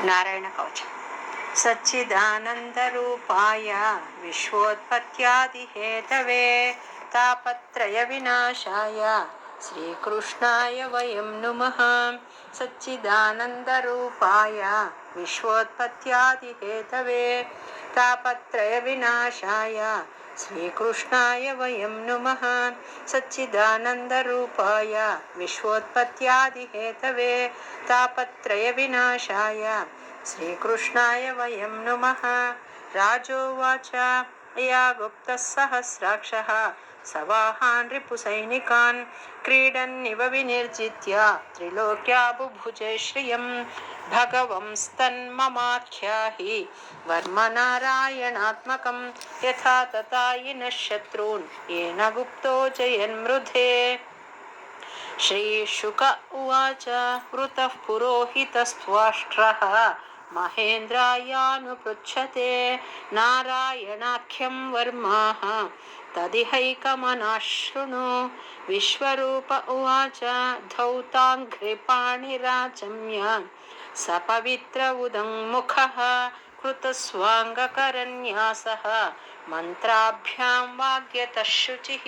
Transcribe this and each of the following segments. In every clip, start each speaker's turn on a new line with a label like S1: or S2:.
S1: నారాయణ కవచం. సచ్చిదానందరూపాయ విశ్వోత్పత్యాదిహేతవే తాపత్రయ వినాశాయ శ్రీకృష్ణాయ వయం నుమః. సచ్చిదానందరూపాయ విశ్వోత్పత్యాదిహేతవే తాపత్రయ వినాశాయ శ్రీకృష్ణాయ వయం నుమః. సచ్చిదానందరూపాయ విశ్వోత్పత్యాదిహేతవే తాపత్రయ వినాశాయ శ్రీకృష్ణాయ వయం నుమః. రాజోవాచ యా గుప్తః సహస్రాక్షః సవాహాన్ రిపుసైనికాన్ క్రీడన్నివ వినిర్జిత్య త్రిలోక్యా బుభుజే శ్రియం భగవంస్తన్మమాఖ్యాహి వర్మ నారాయణాత్మకం యథా తథాయినః శత్రూన్ येन గుప్తో జయన్మృధే. శ్రీశుక ఉవాచ వృతః పురోహితస్త్వాష్ట్రః మహేంద్రాయానుపృచ్ఛతే నారాయణాఖ్యం వర్మాః తదిహైకమనాశృణు. విశ్వరూప ఉవాచ ధౌతాంఘ్రిపాణిరాచమ్య సపవిత్ర ఉదంముఖః కృతస్వాంగకరన్యాసః మంత్రాభ్యాం వాగ్యతః శుచిః.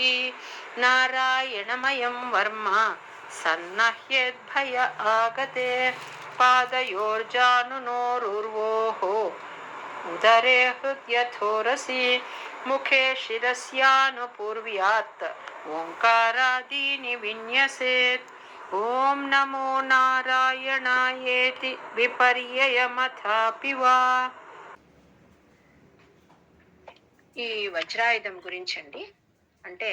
S1: నారాయణమయం వర్మ సన్నహ్యేద్భయ ఆగతే పాదయోర్జానునోరుర్వోః ఉదరే హృద్యథోరసి ముఖే శిరస్యానుపూర్వ్యాత్ ఓంకారాదీని విన్యసేత్. ఓం నమో నారాయణాయేతి విపర్యయమథాపి వా. ఈ వజ్రాయుధం గురించి అండి. అంటే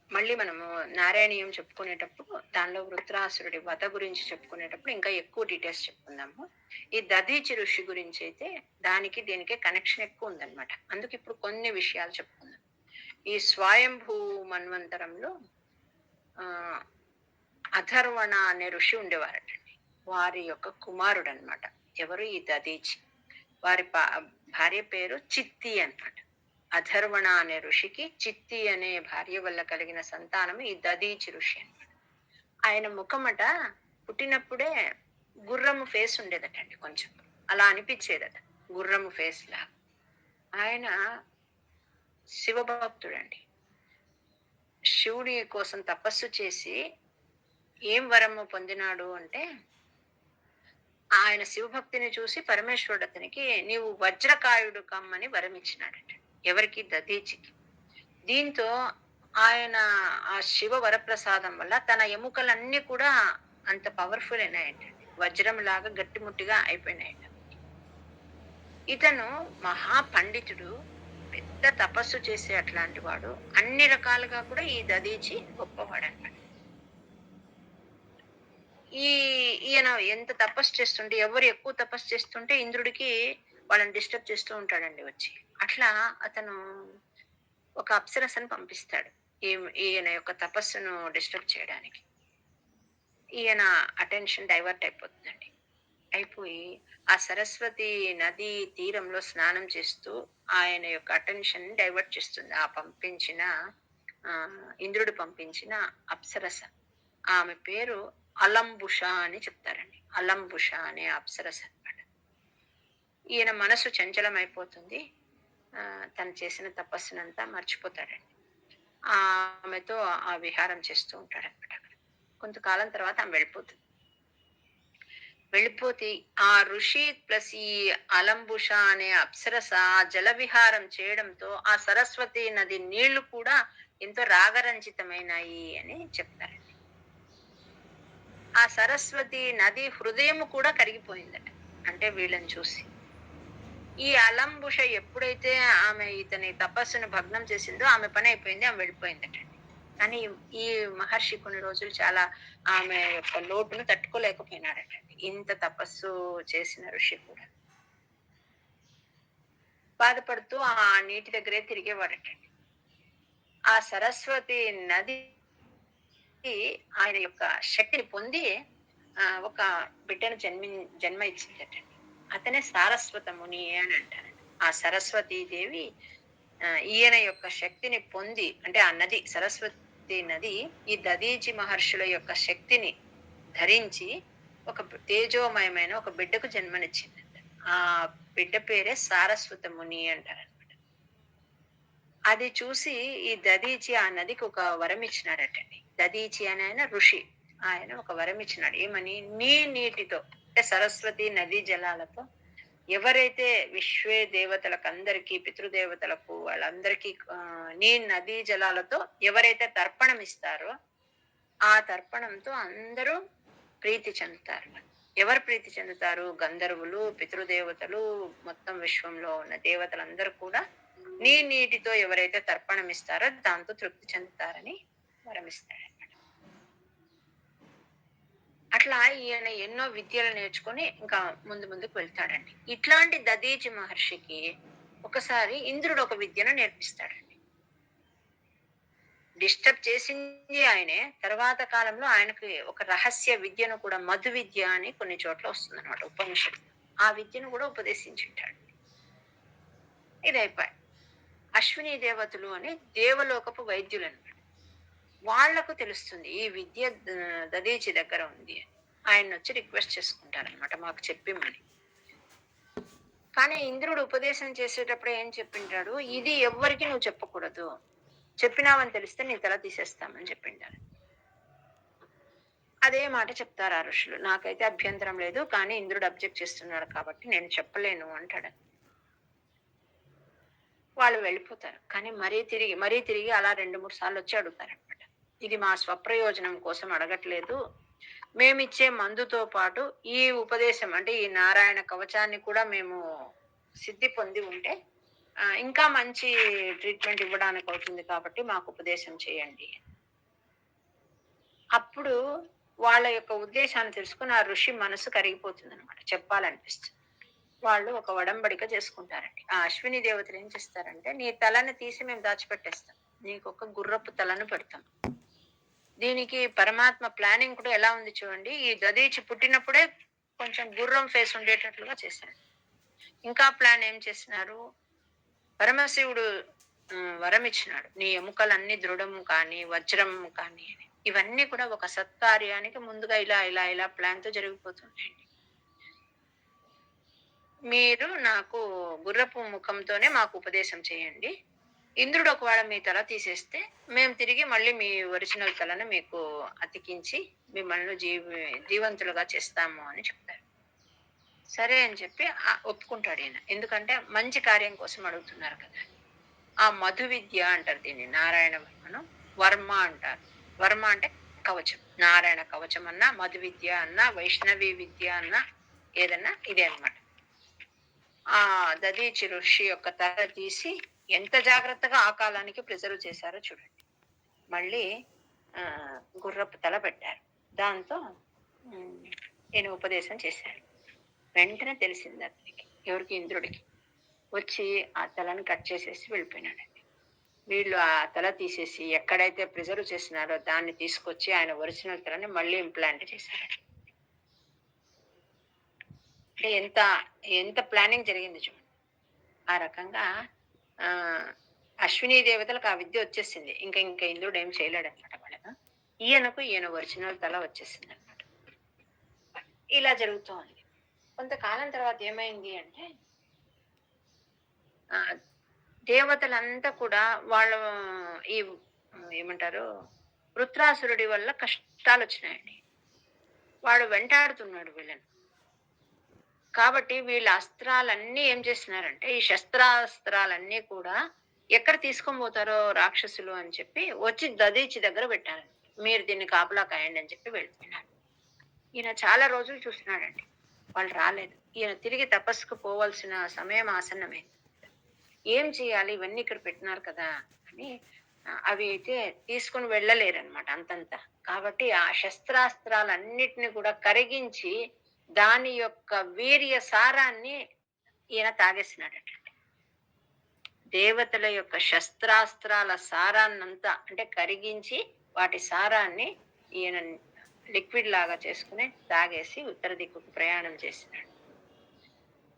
S1: మళ్ళీ మనము నారాయణీయం చెప్పుకునేటప్పుడు దానిలో వృత్రాసురుడి వధ గురించి చెప్పుకునేటప్పుడు ఇంకా ఎక్కువ డీటెయిల్స్ చెప్పుకుందాము. ఈ దధీచి ఋషి గురించి అయితే దానికి దీనికి కనెక్షన్ ఎక్కువ ఉందన్నమాట. అందుకు ఇప్పుడు కొన్ని విషయాలు చెప్పుకుందాం. ఈ స్వయంభూ మన్వంతరంలో అథర్వణ అనే ఋషి ఉండేవారటండి. వారి యొక్క కుమారుడు అనమాట. ఎవరు? ఈ దధీచి. వారి భార్య పేరు చిత్తి అన్నమాట. అథర్వణ అనే ఋషికి చిత్తి అనే భార్య వల్ల కలిగిన సంతానం ఈ దధీచి ఋషి అన్నమాట. ఆయన ముఖమట పుట్టినప్పుడే గుర్రము ఫేస్ ఉండేదటండి. కొంచెం అలా అనిపించేదట, గుర్రము ఫేస్ లా. ఆయన శివభక్తుడండి. శివుడి కోసం తపస్సు చేసి ఏం వరము పొందినాడు అంటే, ఆయన శివభక్తిని చూసి పరమేశ్వరుడు అతనికి నీవు వజ్రకాయుడు కమ్మని వరం ఇచ్చినాడట. ఎవరికి? దధీచికి. దీంతో ఆయన ఆ శివ వరప్రసాదం వల్ల తన ఎముకలన్నీ కూడా అంత పవర్ఫుల్ అయినాయంటండి. వజ్రం లాగా గట్టిముట్టిగా అయిపోయినాయంట. ఇతను మహాపండితుడు, పెద్ద తపస్సు చేసే అట్లాంటి వాడు. అన్ని రకాలుగా కూడా ఈ దధీచి గొప్పవాడు అన్నమాట. ఈయన ఎంత తపస్సు చేస్తుంటే, ఎవరు ఎక్కువ తపస్సు చేస్తుంటే ఇంద్రుడికి వాళ్ళని డిస్టర్బ్ చేస్తూ ఉంటాడండి వచ్చి. అట్లా అతను ఒక అప్సరసను పంపిస్తాడు ఈయన యొక్క తపస్సును డిస్టర్బ్ చేయడానికి. ఈయన అటెన్షన్ డైవర్ట్ అయిపోతుందండి. అయిపోయి ఆ సరస్వతి నది తీరంలో స్నానం చేస్తూ ఆయన యొక్క అటెన్షన్ డైవర్ట్ చేస్తుంది. ఆ పంపించిన ఇంద్రుడు పంపించిన అప్సరస. ఆమె పేరు అలంబుష అని చెప్తారండి. అలంబుష అనే అప్సరస అన్నమాట. ఈయన మనసు చంచలం అయిపోతుంది. తను చేసిన తపస్సునంతా మర్చిపోతాడండి. ఆమెతో ఆ విహారం చేస్తూ ఉంటాడనమాట. కొంతకాలం తర్వాత ఆమె వెళ్ళిపోతే ఆ ఋషి ప్లస్ ఈ అలంబుష అనే అప్సరస జల విహారం చేయడంతో ఆ సరస్వతి నది నీళ్లు కూడా ఎంతో రాగరంజితమైనాయి అని చెప్తారండి. ఆ సరస్వతి నది హృదయం కూడా కరిగిపోయిందట, అంటే వీళ్ళని చూసి. ఈ అలంబుష ఎప్పుడైతే ఆమె ఇతని తపస్సును భగ్నం చేసిందో ఆమె పని అయిపోయింది, ఆమె వెళ్ళిపోయిందటండి. కానీ ఈ మహర్షి కొన్ని రోజులు చాలా ఆమె యొక్క లోటును తట్టుకోలేకపోయినాడటండి. ఇంత తపస్సు చేసిన ఋషి కూడా బాధపడుతూ ఆ నీటి దగ్గరే తిరిగేవాడటండి. ఆ సరస్వతి నది ఆయన యొక్క శక్తిని పొంది ఒక బిడ్డను జన్మ ఇచ్చిందటండి. అతనే సారస్వత ముని అని అంటారు. ఆ సరస్వతీ దేవి ఈయన యొక్క శక్తిని పొంది, అంటే ఆ నది సరస్వతి నది ఈ దధీచి మహర్షుల యొక్క శక్తిని ధరించి తేజోమయమైన ఒక బిడ్డకు జన్మనిచ్చిందంట. ఆ బిడ్డ పేరే సారస్వత ముని అంటారనమాట. అది చూసి ఈ దధీచి ఆ నదికి ఒక వరం ఇచ్చినాడటండి. దధీచి అని ఆయన ఋషి. ఆయన ఒక వరం ఇచ్చినాడు. ఏమని? నీ నీటితో అంటే సరస్వతి నదీ జలాలతో ఎవరైతే విశ్వే దేవతలకందరికీ, పితృదేవతలకు వాళ్ళందరికీ నీ నదీ జలాలతో ఎవరైతే తర్పణం ఇస్తారో, ఆ తర్పణంతో అందరూ ప్రీతి చెందుతారు. ఎవరు ప్రీతి చెందుతారు? గంధర్వులు, పితృదేవతలు, మొత్తం విశ్వంలో ఉన్న దేవతలందరూ కూడా నీ నీటితో ఎవరైతే తర్పణం ఇస్తారో దాంతో తృప్తి చెందుతారని వరమిస్తాడనమాట. అట్లా ఈయన ఎన్నో విద్యలు నేర్చుకొని ఇంకా ముందుకు వెళ్తాడండి. ఇట్లాంటి దధీచి మహర్షికి ఒకసారి ఇంద్రుడు ఒక విద్యను నేర్పిస్తాడండి. డిస్టర్బ్ చేసింది ఆయనే. తర్వాత కాలంలో ఆయనకి ఒక రహస్య విద్యను కూడా మధు విద్య అని కొన్ని చోట్ల వస్తుందన్నమాట ఉపనిషత్తు. ఆ విద్యను కూడా ఉపదేశించుంటాడు. ఇదైపోయి అశ్విని దేవతలు అని దేవలోకపు వైద్యులు అన్నమాట. వాళ్లకు తెలుస్తుంది ఈ విద్య దధీచి దగ్గర ఉంది అని. ఆయన వచ్చి రిక్వెస్ట్ చేసుకుంటారనమాట, మాకు చెప్పిమని. కానీ ఇంద్రుడు ఉపదేశం చేసేటప్పుడు ఏం చెప్పింటాడు? ఇది ఎవ్వరికి నువ్వు చెప్పకూడదు, చెప్పినావని తెలిస్తే నీ తల తీసేస్తామని చెప్పింటారు. అదే మాట చెప్తారు ఆ ఋషులు. నాకైతే అభ్యంతరం లేదు, కానీ ఇంద్రుడు అబ్జెక్ట్ చేస్తున్నాడు కాబట్టి నేను చెప్పలేను అంటాడు. వాళ్ళు వెళ్ళిపోతారు. కానీ మరీ తిరిగి అలా 2-3 సార్లు వచ్చి అడుగుతారనమాట. ఇది మా స్వప్రయోజనం కోసం అడగట్లేదు, మేమిచ్చే మందుతో పాటు ఈ ఉపదేశం అంటే ఈ నారాయణ కవచాన్ని కూడా మేము సిద్ధి పొంది ఉంటే ఇంకా మంచి ట్రీట్మెంట్ ఇవ్వడానికి అవుతుంది కాబట్టి మాకు ఉపదేశం చేయండి. అప్పుడు వాళ్ళ యొక్క ఉద్దేశాన్ని తెలుసుకుని ఆ ఋషి మనసు కరిగిపోతుంది అనమాట, చెప్పాలనిపిస్తుంది. వాళ్ళు ఒక వడంబడిక చేసుకుంటారండి. ఆ అశ్విని దేవతలు ఏం చేస్తారంటే, నీ తలని తీసి మేము దాచిపెట్టేస్తాం, నీకు ఒక గుర్రపు తలను పెడతాం. దీనికి పరమాత్మ ప్లానింగ్ కూడా ఎలా ఉంది చూడండి. ఈ దధీచి పుట్టినప్పుడే కొంచెం గుర్రం ఫేస్ ఉండేటట్లుగా చేశారు. ఇంకా ప్లాన్ ఏం చేసినారు? పరమశివుడు వరం ఇచ్చినాడు, నీ ఎముకలన్నీ దృఢం కానీ వజ్రం కానీ అని. ఇవన్నీ కూడా ఒక సత్కార్యానికి ముందుగా ఇలా ప్లాన్ తో జరిగిపోతుంటాయండి. మీరు నాకు గుర్రపు ముఖంతోనే మాకు ఉపదేశం చేయండి. ఇంద్రుడు ఒకవేళ మీ తల తీసేస్తే మేము తిరిగి మళ్ళీ మీ ఒరిజినల్ తలను మీకు అతికించి మిమ్మల్ని జీవంతులుగా చేస్తాము అని చెప్తారు. సరే అని చెప్పి ఒప్పుకుంటాడు ఈయన. ఎందుకంటే మంచి కార్యం కోసం అడుగుతున్నారు కదా. ఆ మధు విద్య అంటారు దీన్ని. నారాయణ వర్మను వర్మ అంటారు. వర్మ అంటే కవచం. నారాయణ కవచం అన్నా, మధు విద్య అన్నా, వైష్ణవి విద్య అన్నా ఏదన్నా ఇదే అన్నమాట. ఆ దధీచి ఋషి యొక్క తల తీసి ఎంత జాగ్రత్తగా ఆ కాలానికి ప్రిజర్వ్ చేశారో చూడండి. మళ్ళీ గుర్రపు తల పెట్టారు. దాంతో ఈయన ఉపదేశం చేశారు. వెంటనే తెలిసింది అతనికి, ఎవరికి? ఇంద్రుడికి. వచ్చి ఆ తలను కట్ చేసేసి వెళ్ళిపోయినాడండి. వీళ్ళు ఆ తల తీసేసి ఎక్కడైతే ప్రిజర్వ్ చేసినారో దాన్ని తీసుకొచ్చి ఆయన ఒరిజినల్ తలని మళ్ళీ ఇంప్లాంట్ చేశారండి. అంటే ఎంత ప్లానింగ్ జరిగింది చూడండి. ఆ రకంగా అశ్విని దేవతలకు ఆ విద్య వచ్చేసింది. ఇంకా ఇంద్రుడు ఏం చేయలేడు అనమాట వాళ్ళగా. ఈయన ఒరిజినల్ తల వచ్చేసింది అనమాట. ఇలా జరుగుతూ ఉంది. కొంతకాలం తర్వాత ఏమైంది అంటే, దేవతలంతా కూడా వాళ్ళ ఈ ఏమంటారు వృత్రాసురుడి వల్ల కష్టాలు వచ్చినాయండి. వాడు వెంటాడుతున్నాడు వీళ్ళని. కాబట్టి వీళ్ళ అస్త్రాలన్నీ ఏం చేస్తున్నారంటే, ఈ శస్త్రాస్త్రాలన్నీ కూడా ఎక్కడ తీసుకొని పోతారో రాక్షసులు అని చెప్పి వచ్చి దధీచి దగ్గర పెట్టారు. మీరు దీన్ని కాపలా కాయండి అని చెప్పి వెళ్ళిపోయినారు. ఈయన చాలా రోజులు చూస్తున్నాడండి, వాళ్ళు రాలేదు. ఈయన తిరిగి తపస్సుకు పోవాల్సిన సమయం ఆసన్నమైంది. ఏం చేయాలి, ఇవన్నీ ఇక్కడ పెట్టినారు కదా అని అవి అయితే తీసుకుని వెళ్ళలేరనమాట అంతంతా. కాబట్టి ఆ శస్త్రాస్త్రాలన్నిటిని కూడా కరిగించి దాని యొక్క వీర్య సారాన్ని ఈయన తాగేసినాడట. దేవతల యొక్క శస్త్రాస్త్రాల సారాన్నంతా అంటే కరిగించి వాటి సారాన్ని ఈయన లిక్విడ్ లాగా చేసుకుని తాగేసి ఉత్తర దిక్కుకు ప్రయాణం చేసినాడు.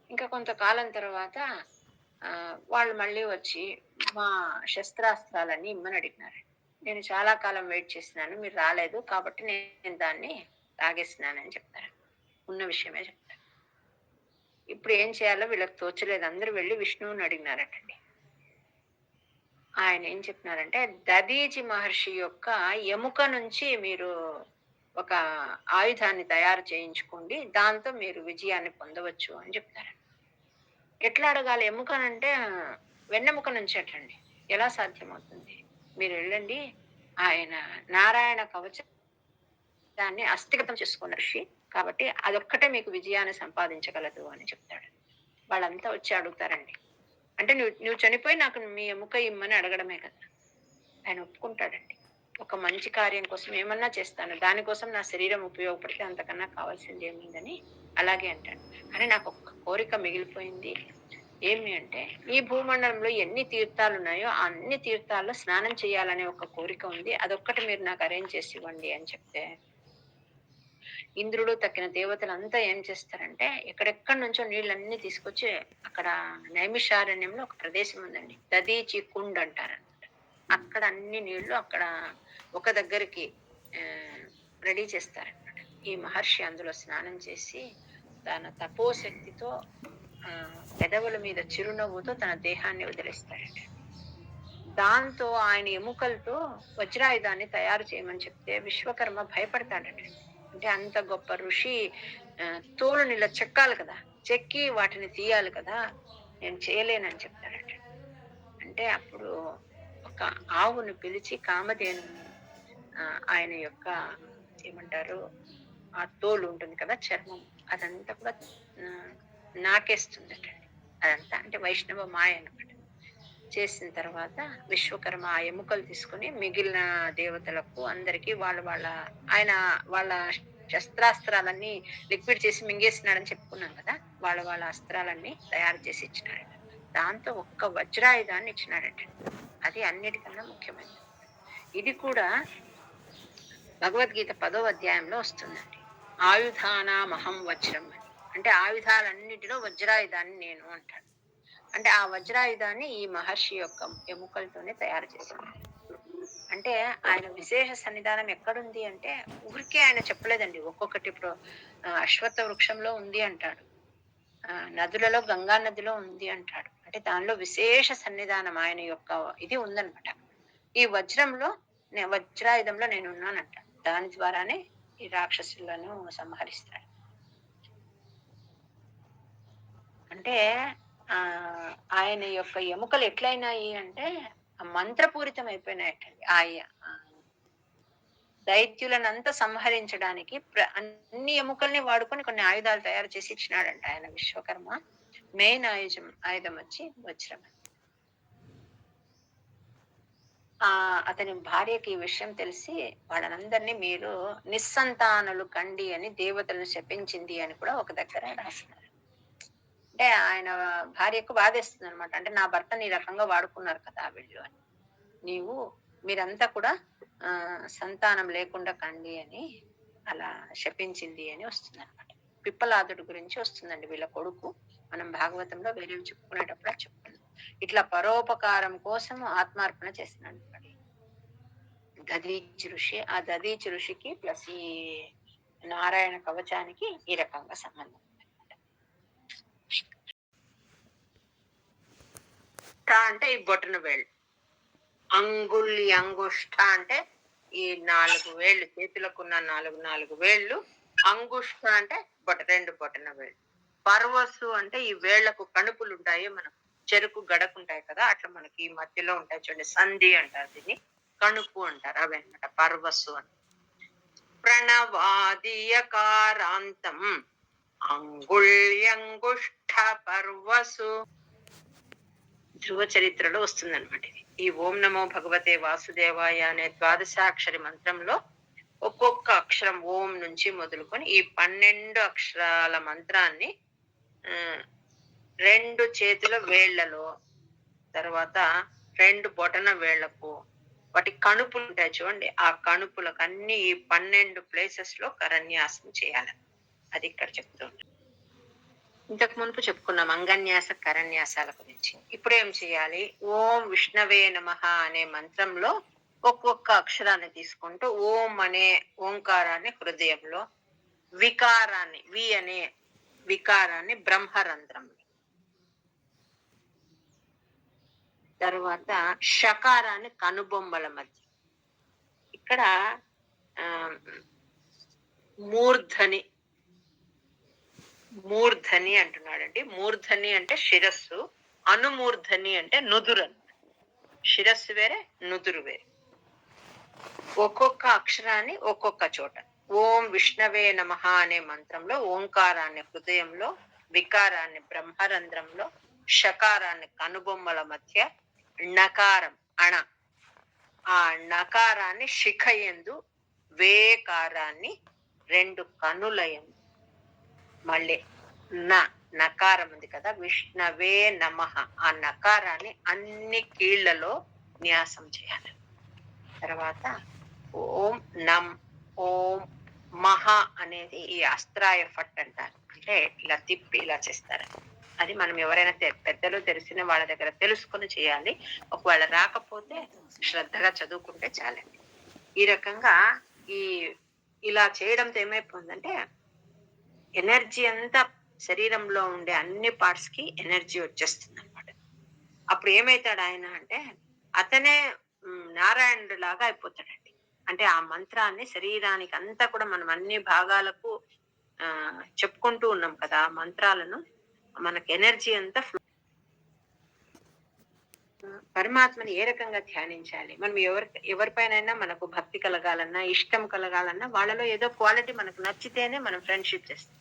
S1: ఇంకా కొంతకాలం తర్వాత వాళ్ళు మళ్ళీ వచ్చి మా శస్త్రాస్త్రాలన్నీ ఇమ్మని అడిగినారు. నేను చాలా కాలం వెయిట్ చేసినాను, మీరు రాలేదు కాబట్టి నేను దాన్ని తాగేసినానని చెప్తారు. ఉన్న విషయమే చెప్తారు. ఇప్పుడు ఏం చేయాలో వీళ్ళకి తోచలేదు. అందరూ వెళ్లి విష్ణువుని అడిగినారటండి. ఆయన ఏం చెప్పినారంటే, దధీచి మహర్షి యొక్క ఎముక నుంచి మీరు ఒక ఆయుధాన్ని తయారు చేయించుకోండి. దాంతో మీరు విజయాన్ని పొందవచ్చు అని చెప్తారు. ఎట్లా అడగాలి? ఎముకనంటే వెన్నెముక నుంచేటండి. ఎలా సాధ్యమవుతుంది? మీరు వెళ్ళండి. ఆయన నారాయణ కవచాన్ని హస్తగతం చేసుకున్న ఋషి. కాబట్టి అదొక్కటే మీకు విజయాన్ని సంపాదించగలదు అని చెప్తాడు. వాళ్ళంతా వచ్చి అడుగుతారండి. అంటే నువ్వు చనిపోయి నాకు మీ ఎముక ఇమ్మని అడగడమే కదా. ఆయన ఒప్పుకుంటాడండి. ఒక మంచి కార్యం కోసం ఏమన్నా చేస్తాను. దానికోసం నా శరీరం ఉపయోగపడితే అంతకన్నా కావాల్సింది ఏముందని అలాగే అంటాడు. కానీ నాకు ఒక్క కోరిక మిగిలిపోయింది. ఏమి అంటే ఈ భూమండలంలో ఎన్ని తీర్థాలు ఉన్నాయో అన్ని తీర్థాల్లో స్నానం చేయాలనే ఒక కోరిక ఉంది. అదొక్కటి మీరు నాకు అరేంజ్ చేసి ఇవ్వండి అని చెప్తే, ఇంద్రుడు తక్కిన దేవతలంతా ఏం చేస్తారంటే ఎక్కడెక్కడి నుంచో నీళ్ళన్నీ తీసుకొచ్చి అక్కడ నైమిషారణ్యంలో ఒక ప్రదేశం ఉందండి. దదీచి కుండ్ అంటారనమాట. అక్కడ అన్ని నీళ్లు అక్కడ ఒక దగ్గరికి రెడీ చేస్తారనమాట. ఈ మహర్షి అందులో స్నానం చేసి తన తపోశక్తితో పెదవుల మీద చిరునవ్వుతో తన దేహాన్ని వదిలేస్తాడండి. దాంతో ఆయన ఎముకలతో వజ్రాయుధాన్ని తయారు చేయమని చెప్తే విశ్వకర్మ భయపడతాడండి. అంటే అంత గొప్ప ఋషి తోలుని ఇలా చెక్కాలి కదా, చెక్కి వాటిని తీయాలి కదా, నేను చేయలేనని చెప్తాడండి. అంటే అప్పుడు ఒక ఆవును పిలిచి కామధేను ఆయన యొక్క ఏమంటారు ఆ తోలు ఉంటుంది కదా, చర్మం, అదంతా కూడా నాకేస్తుందటండి. అదంతా అంటే వైష్ణవ మాయ అనమాట. చేసిన తర్వాత విశ్వకర్మ ఆ ఎముకలు తీసుకుని మిగిలిన దేవతలకు అందరికి ఆయన వాళ్ళ శస్త్రాస్త్రాలన్నీ లిక్విడ్ చేసి మింగేసినాడని చెప్పుకున్నాం కదా, వాళ్ళ అస్త్రాలన్నీ తయారు చేసి ఇచ్చినాడు. దాంతో ఒక్క వజ్రాయుధాన్ని ఇచ్చినాడట. అది అన్నిటికన్నా ముఖ్యమైనది. ఇది కూడా భగవద్గీత 10వ అధ్యాయంలో వస్తుందండి. ఆయుధానామహం వజ్రం అని. అంటే ఆయుధాలన్నిటిలో వజ్రాయుధాన్ని నేను అంటాడు. అంటే ఆ వజ్రాయుధాన్ని ఈ మహర్షి యొక్క ఎముకలతోనే తయారు చేశాను. అంటే ఆయన విశేష సన్నిధానం ఎక్కడుంది అంటే ఊరికే ఆయన చెప్పలేదండి. ఒక్కొక్కటి ఇప్పుడు అశ్వత్థ వృక్షంలో ఉంది అంటాడు, నదులలో గంగా నదిలో ఉంది అంటాడు. అంటే దానిలో విశేష సన్నిధానం ఆయన యొక్క ఇది ఉందనమాట. ఈ వజ్రాయుధంలో నేను ఉన్నానంట. దాని ద్వారానే ఈ రాక్షసులను సంహరిస్తాడు. అంటే ఆయన యొక్క ఎముకలు ఎట్లయినాయి అంటే మంత్రపూరితం అయిపోయినాయటండి. దైత్యులనంతా సంహరించడానికి అన్ని ఎముకల్ని వాడుకొని కొన్ని ఆయుధాలు తయారు చేసి ఇచ్చినాడంట ఆయన విశ్వకర్మ. మెయిన్ ఆయుధం వచ్చి వజ్రం. అతని భార్యకి ఈ విషయం తెలిసి వాళ్ళనందరినీ మీరు నిస్సంతానులు కండి అని దేవతలను శపించింది అని కూడా ఒక దగ్గర రాస్తున్నారు. అంటే ఆయన భార్యకు బాధేస్తుంది అనమాట. అంటే నా భర్తని ఈ రకంగా వాడుకున్నారు కదా వీళ్ళు అని, మీరంతా కూడా సంతానం లేకుండా కండి అని అలా శపించింది అని వస్తుంది అనమాట. పిప్పలాదుడి గురించి వస్తుందండి, వీళ్ళ కొడుకు. మనం భాగవతంలో వేరే చెప్పుకునేటప్పుడు చెప్పుకున్నాం. ఇట్లా పరోపకారం కోసం ఆత్మార్పణ చేస్తున్నాడు దధీచి ఋషి. ఆ దధీచి ఋషికి ప్లస్ ఈ నారాయణ కవచానికి ఈ రకంగా సంబంధం అంటే ఈ బొటన వేళ్ళు, అంగుళి అంగుష్ట అంటే ఈ 4 వేళ్ళు, చేతులకున్న 4 వేళ్ళు. అంగుష్ట అంటే రెండు బొటన వేళ్ళు. పర్వసు అంటే ఈ వేళ్లకు కణుపులు ఉంటాయి, మనం చెరుకు గడకుంటాయి కదా, అట్లా మనకి ఈ మధ్యలో ఉంటాయి చూడండి, సంధి అంటారు దీన్ని, కణుపు అంటారు, అవి అనమాట పర్వసు అని. ప్రణవాదీయకారాంతం అంగుళ్యంగుష్ట పర్వసు. ధ్రువ చరిత్రలో వస్తుందన్నమాట ఇది. ఈ ఓం నమో భగవతే వాసుదేవాయ అనే ద్వాదశాక్షరి మంత్రంలో ఒక్కొక్క అక్షరం ఓం నుంచి మొదలుకొని ఈ 12 అక్షరాల మంత్రాన్ని 2 చేతుల వేళ్లలో, తర్వాత 2 బొటన వేళ్లకు, వాటి కణుపులు ఉంటాయి చూడండి, ఆ కణుపులకు అన్ని ఈ 12 ప్లేసెస్ లో కరన్యాసం చేయాలి. అది ఇక్కడ చెప్తూ ఉంటాం. ఇంతకు మునుపు చెప్పుకున్నాం అంగన్యాస కరన్యాసాల గురించి. ఇప్పుడు ఏం చేయాలి? ఓం విష్ణవే నమః అనే మంత్రంలో ఒక్కొక్క అక్షరాన్ని తీసుకుంటూ ఓం అనే ఓంకారాన్ని హృదయంలో, వికారాన్ని వి అనే వికారాన్ని బ్రహ్మరంధ్రం, తర్వాత షకారాన్ని కనుబొమ్మల మధ్య. ఇక్కడ ఆ మూర్ధని మూర్ధని అంటున్నాడండి. మూర్ధని అంటే శిరస్సు, అనుమూర్ధని అంటే నుదురు. శిరస్సు వేరే, నుదురు వేరే. ఒక్కొక్క అక్షరాన్ని ఒక్కొక్క చోట. ఓం విష్ణవే నమః అనే మంత్రంలో ఓంకారాన్ని హృదయంలో, వికారాన్ని బ్రహ్మరంధ్రంలో, షకారాన్ని కనుబొమ్మల మధ్య, నకారం అణ, ఆ నకారాన్ని శిఖయందు, వేకారాన్ని రెండు కనులయందు. మళ్ళీ నకారం ఉంది కదా, విష్ణవే నమః, ఆ నకారాన్ని అన్ని కీళ్లలో న్యాసం చేయాలి. తర్వాత ఓం నం, ఓం మహ అనేది ఈ అస్త్రాయ ఫట్ అంటారు. అంటే ఇలా తిప్పి ఇలా చేస్తారు. అది మనం ఎవరైనా పెద్దలు తెలిసిన వాళ్ళ దగ్గర తెలుసుకొని చేయాలి. ఒకవేళ రాకపోతే శ్రద్ధగా చదువుకుంటే చాలండి. ఈ రకంగా ఇలా చేయడంతో ఏమైపోతుందంటే ఎనర్జీ అంతా శరీరంలో ఉండే అన్ని పార్ట్స్ కి ఎనర్జీ వచ్చేస్తుంది అనమాట. అప్పుడు ఏమైతాడు ఆయన అంటే అతనే నారాయణుడు లాగా అయిపోతాడండి. అంటే ఆ మంత్రాన్ని శరీరానికి అంతా కూడా మనం అన్ని భాగాలకు చెప్పుకుంటూ ఉన్నాం కదా ఆ మంత్రాలను. మనకు ఎనర్జీ అంతా పరమాత్మని ఏ రకంగా ధ్యానించాలి, మనం ఎవరిపైనైనా మనకు భక్తి కలగాలన్నా, ఇష్టం కలగాలన్నా వాళ్ళలో ఏదో క్వాలిటీ మనకు నచ్చితేనే మనం ఫ్రెండ్షిప్ చేస్తాం.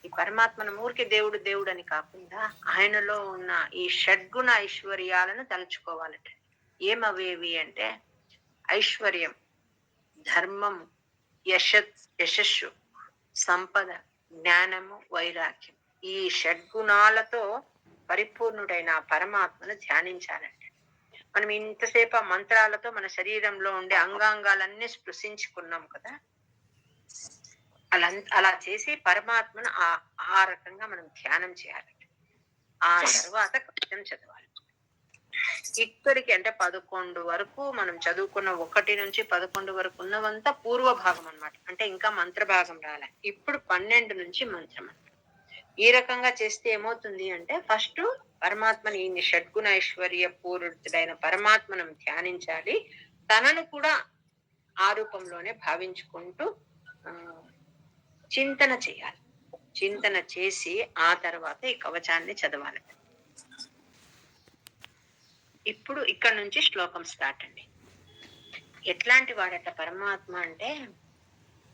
S1: ఈ పరమాత్మను ఊరికే దేవుడు దేవుడు అని కాకుండా ఆయనలో ఉన్న ఈ షడ్గుణ ఐశ్వర్యాలను తలుచుకోవాలట. ఏమవేవి అంటే ఐశ్వర్యం, ధర్మం, యశస్సు, సంపద, జ్ఞానము, వైరాగ్యం. ఈ షడ్గుణాలతో పరిపూర్ణుడైన పరమాత్మను ధ్యానించాలంటే మనం ఇంతసేపు ఆ మంత్రాలతో మన శరీరంలో ఉండే అంగాంగాలన్నీ స్పృశించుకున్నాం కదా. అలా చేసి పరమాత్మను ఆ రకంగా మనం ధ్యానం చేయాలి. ఆ తర్వాత కృతం చదవాలి. ఇక్కడికి అంటే 11 వరకు మనం చదువుకున్న 1 నుంచి 11 వరకు ఉన్నవంతా పూర్వ భాగం అన్నమాట. అంటే ఇంకా మంత్ర భాగం రాలే. ఇప్పుడు 12 నుంచి మంత్రం. ఈ రకంగా చేస్తే ఏమవుతుంది అంటే ఫస్ట్ పరమాత్మని ఈ షడ్గుణ ఐశ్వర్య పూర్ణుడైన పరమాత్మను ధ్యానించాలి. తనను కూడా ఆ రూపంలోనే భావించుకుంటూ చింతన చేయాలి. చింతన చేసి ఆ తర్వాత ఈ కవచాన్ని చదవాలి. ఇప్పుడు ఇక్కడ నుంచి శ్లోకం స్టార్ట్ అండి. ఎట్లాంటి వాడట పరమాత్మ అంటే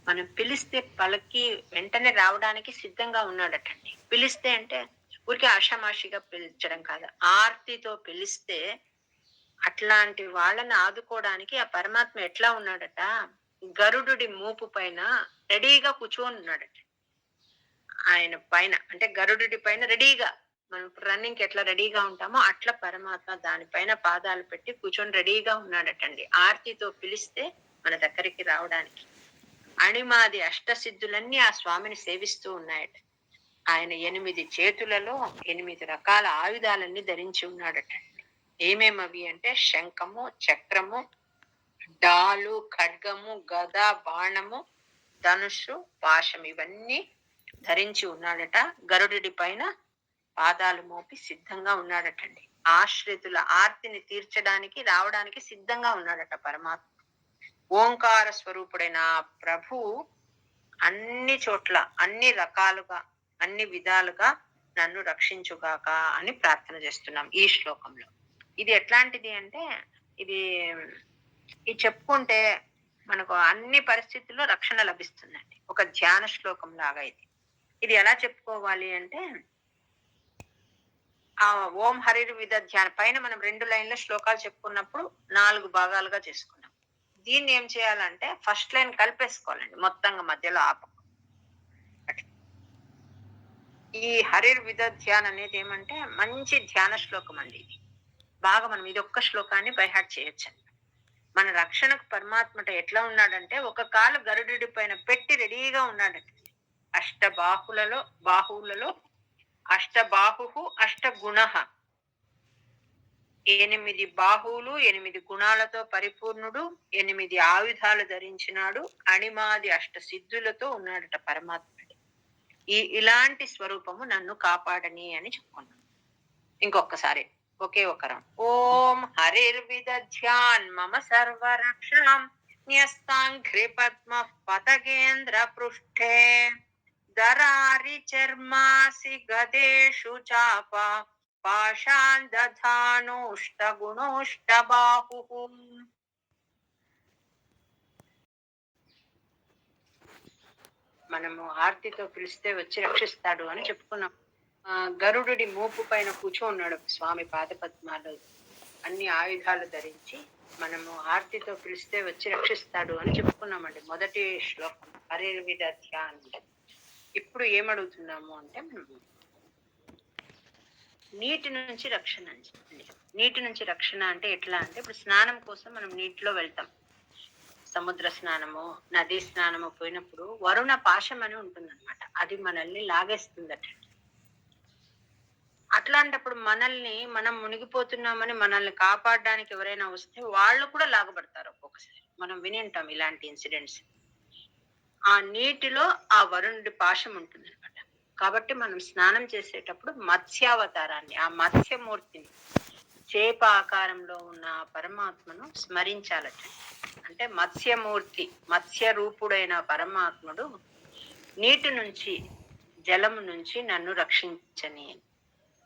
S1: మనం పిలిస్తే పలకి వెంటనే రావడానికి సిద్ధంగా ఉన్నాడటండి. పిలిస్తే అంటే ఊరికే ఆషామాషిగా పిలిచడం కాదు, ఆర్తితో పిలిస్తే అట్లాంటి వాళ్ళని ఆదుకోవడానికి ఆ పరమాత్మ ఎట్లా ఉన్నాడట, గరుడుడి మూపు పైన రెడీగా కూర్చొని ఉన్నాడట. ఆయన పైన అంటే గరుడుడి పైన రెడీగా, మనం రన్నింగ్ ఎట్లా రెడీగా ఉంటామో అట్లా పరమాత్మ దానిపైన పాదాలు పెట్టి కూర్చొని రెడీగా ఉన్నాడటండి. ఆర్తితో పిలిస్తే మన దగ్గరికి రావడానికి. అణిమాది అష్టసిద్ధులన్నీ ఆ స్వామిని సేవిస్తూ ఉన్నాయట. ఆయన 8 చేతులలో 8 రకాల ఆయుధాలన్నీ ధరించి ఉన్నాడటండి. ఏమేమవి అంటే శంఖము, చక్రము, డాలు, ఖడ్గము, గద, బాణము, ధనుషు, పాశం ఇవన్నీ ధరించి ఉన్నాడట. గరుడి పైన పాదాలు మోపి సిద్ధంగా ఉన్నాడటండి. ఆశ్రితుల ఆర్తిని తీర్చడానికి రావడానికి సిద్ధంగా ఉన్నాడట పరమాత్మ. ఓంకార స్వరూపుడైన ప్రభు అన్ని చోట్ల అన్ని రకాలుగా అన్ని విధాలుగా నన్ను రక్షించుగాక అని ప్రార్థన చేస్తున్నాం ఈ శ్లోకంలో. ఇది ఎట్లాంటిది అంటే ఇది చెప్పుకుంటే మనకు అన్ని పరిస్థితుల్లో రక్షణ లభిస్తుందండి. ఒక ధ్యాన శ్లోకం లాగా ఇది ఎలా చెప్పుకోవాలి అంటే ఆ ఓం హరిర్ విద ధ్యాన పైన మనం 2 లైన్ల శ్లోకాలు చెప్పుకున్నప్పుడు 4 భాగాలుగా చేసుకున్నాం. దీన్ని ఏం చేయాలంటే ఫస్ట్ లైన్ కలిపేసుకోవాలండి, మొత్తంగా మధ్యలో ఆపం. ఈ హరిర్ విద ధ్యాన అనేది ఏమంటే మంచి ధ్యాన శ్లోకం అండి. ఇది బాగా మనం ఇది ఒక్క శ్లోకాన్ని బైహార్ట్ చేయొచ్చు. మన రక్షణకు పరమాత్మట ఎట్లా ఉన్నాడంటే ఒక కాలు గరుడి పైన పెట్టి రెడీగా ఉన్నాడంటే బాహువులలో అష్టబాహు అష్టగుణ, 8 బాహువులు, 8 గుణాలతో పరిపూర్ణుడు, 8 ఆయుధాలు ధరించినాడు, అణిమాది అష్ట సిద్ధులతో ఉన్నాడట పరమాత్ముడు. ఇలాంటి స్వరూపము నన్ను కాపాడని అని చెప్పుకున్నాం. ఇంకొకసారి ఒకే ఒకరం. ఓం హరిర్విదధ్యాన్ మమ సర్వరక్షాం న్యస్తాంఘ్రి పద్మ పతగేంద్ర పృష్ఠే దరారి చర్మాసి గదేషు చాప పాషాన్ దధానోష్ట గుణోష్ట బాహు. మనము ఆర్తితో పిలిస్తే వచ్చి రక్షిస్తాడు అని చెప్పుకున్నాం. గరుడుడి మోపు పైన కూర్చోన్నాడు స్వామి పాదపద్మాలు, అన్ని ఆయుధాలు ధరించి. మనము ఆర్తితో పిలిస్తే వచ్చి రక్షిస్తాడు అని చెప్పుకున్నామండి మొదటి శ్లోకం హరిర్విదధ్య అంటే. ఇప్పుడు ఏమడుగుతున్నాము అంటే, మనము నీటి నుంచి రక్షణ అండి. నీటి నుంచి రక్షణ అంటే ఎట్లా అంటే, ఇప్పుడు స్నానం కోసం మనం నీటిలో వెళ్తాం. సముద్ర స్నానము, నదీ స్నానము పోయినప్పుడు వరుణ పాశం అని ఉంటుందన్నమాట. అది మనల్ని లాగేస్తుందట. అట్లాంటప్పుడు మనల్ని మనం మునిగిపోతున్నామని మనల్ని కాపాడడానికి ఎవరైనా వస్తే వాళ్ళు కూడా లాగబడతారు ఒక్కొక్కసారి. మనం విని ఉంటాం ఇలాంటి ఇన్సిడెంట్స్. ఆ నీటిలో ఆ వరుణుడి పాశం ఉంటుంది అనమాట. కాబట్టి మనం స్నానం చేసేటప్పుడు మత్స్యావతారాన్ని, ఆ మత్స్యమూర్తిని, చేప ఆకారంలో ఉన్న పరమాత్మను స్మరించాలట. అంటే మత్స్యమూర్తి, మత్స్య రూపుడైన పరమాత్ముడు నీటి నుంచి, జలము నుంచి నన్ను రక్షించని.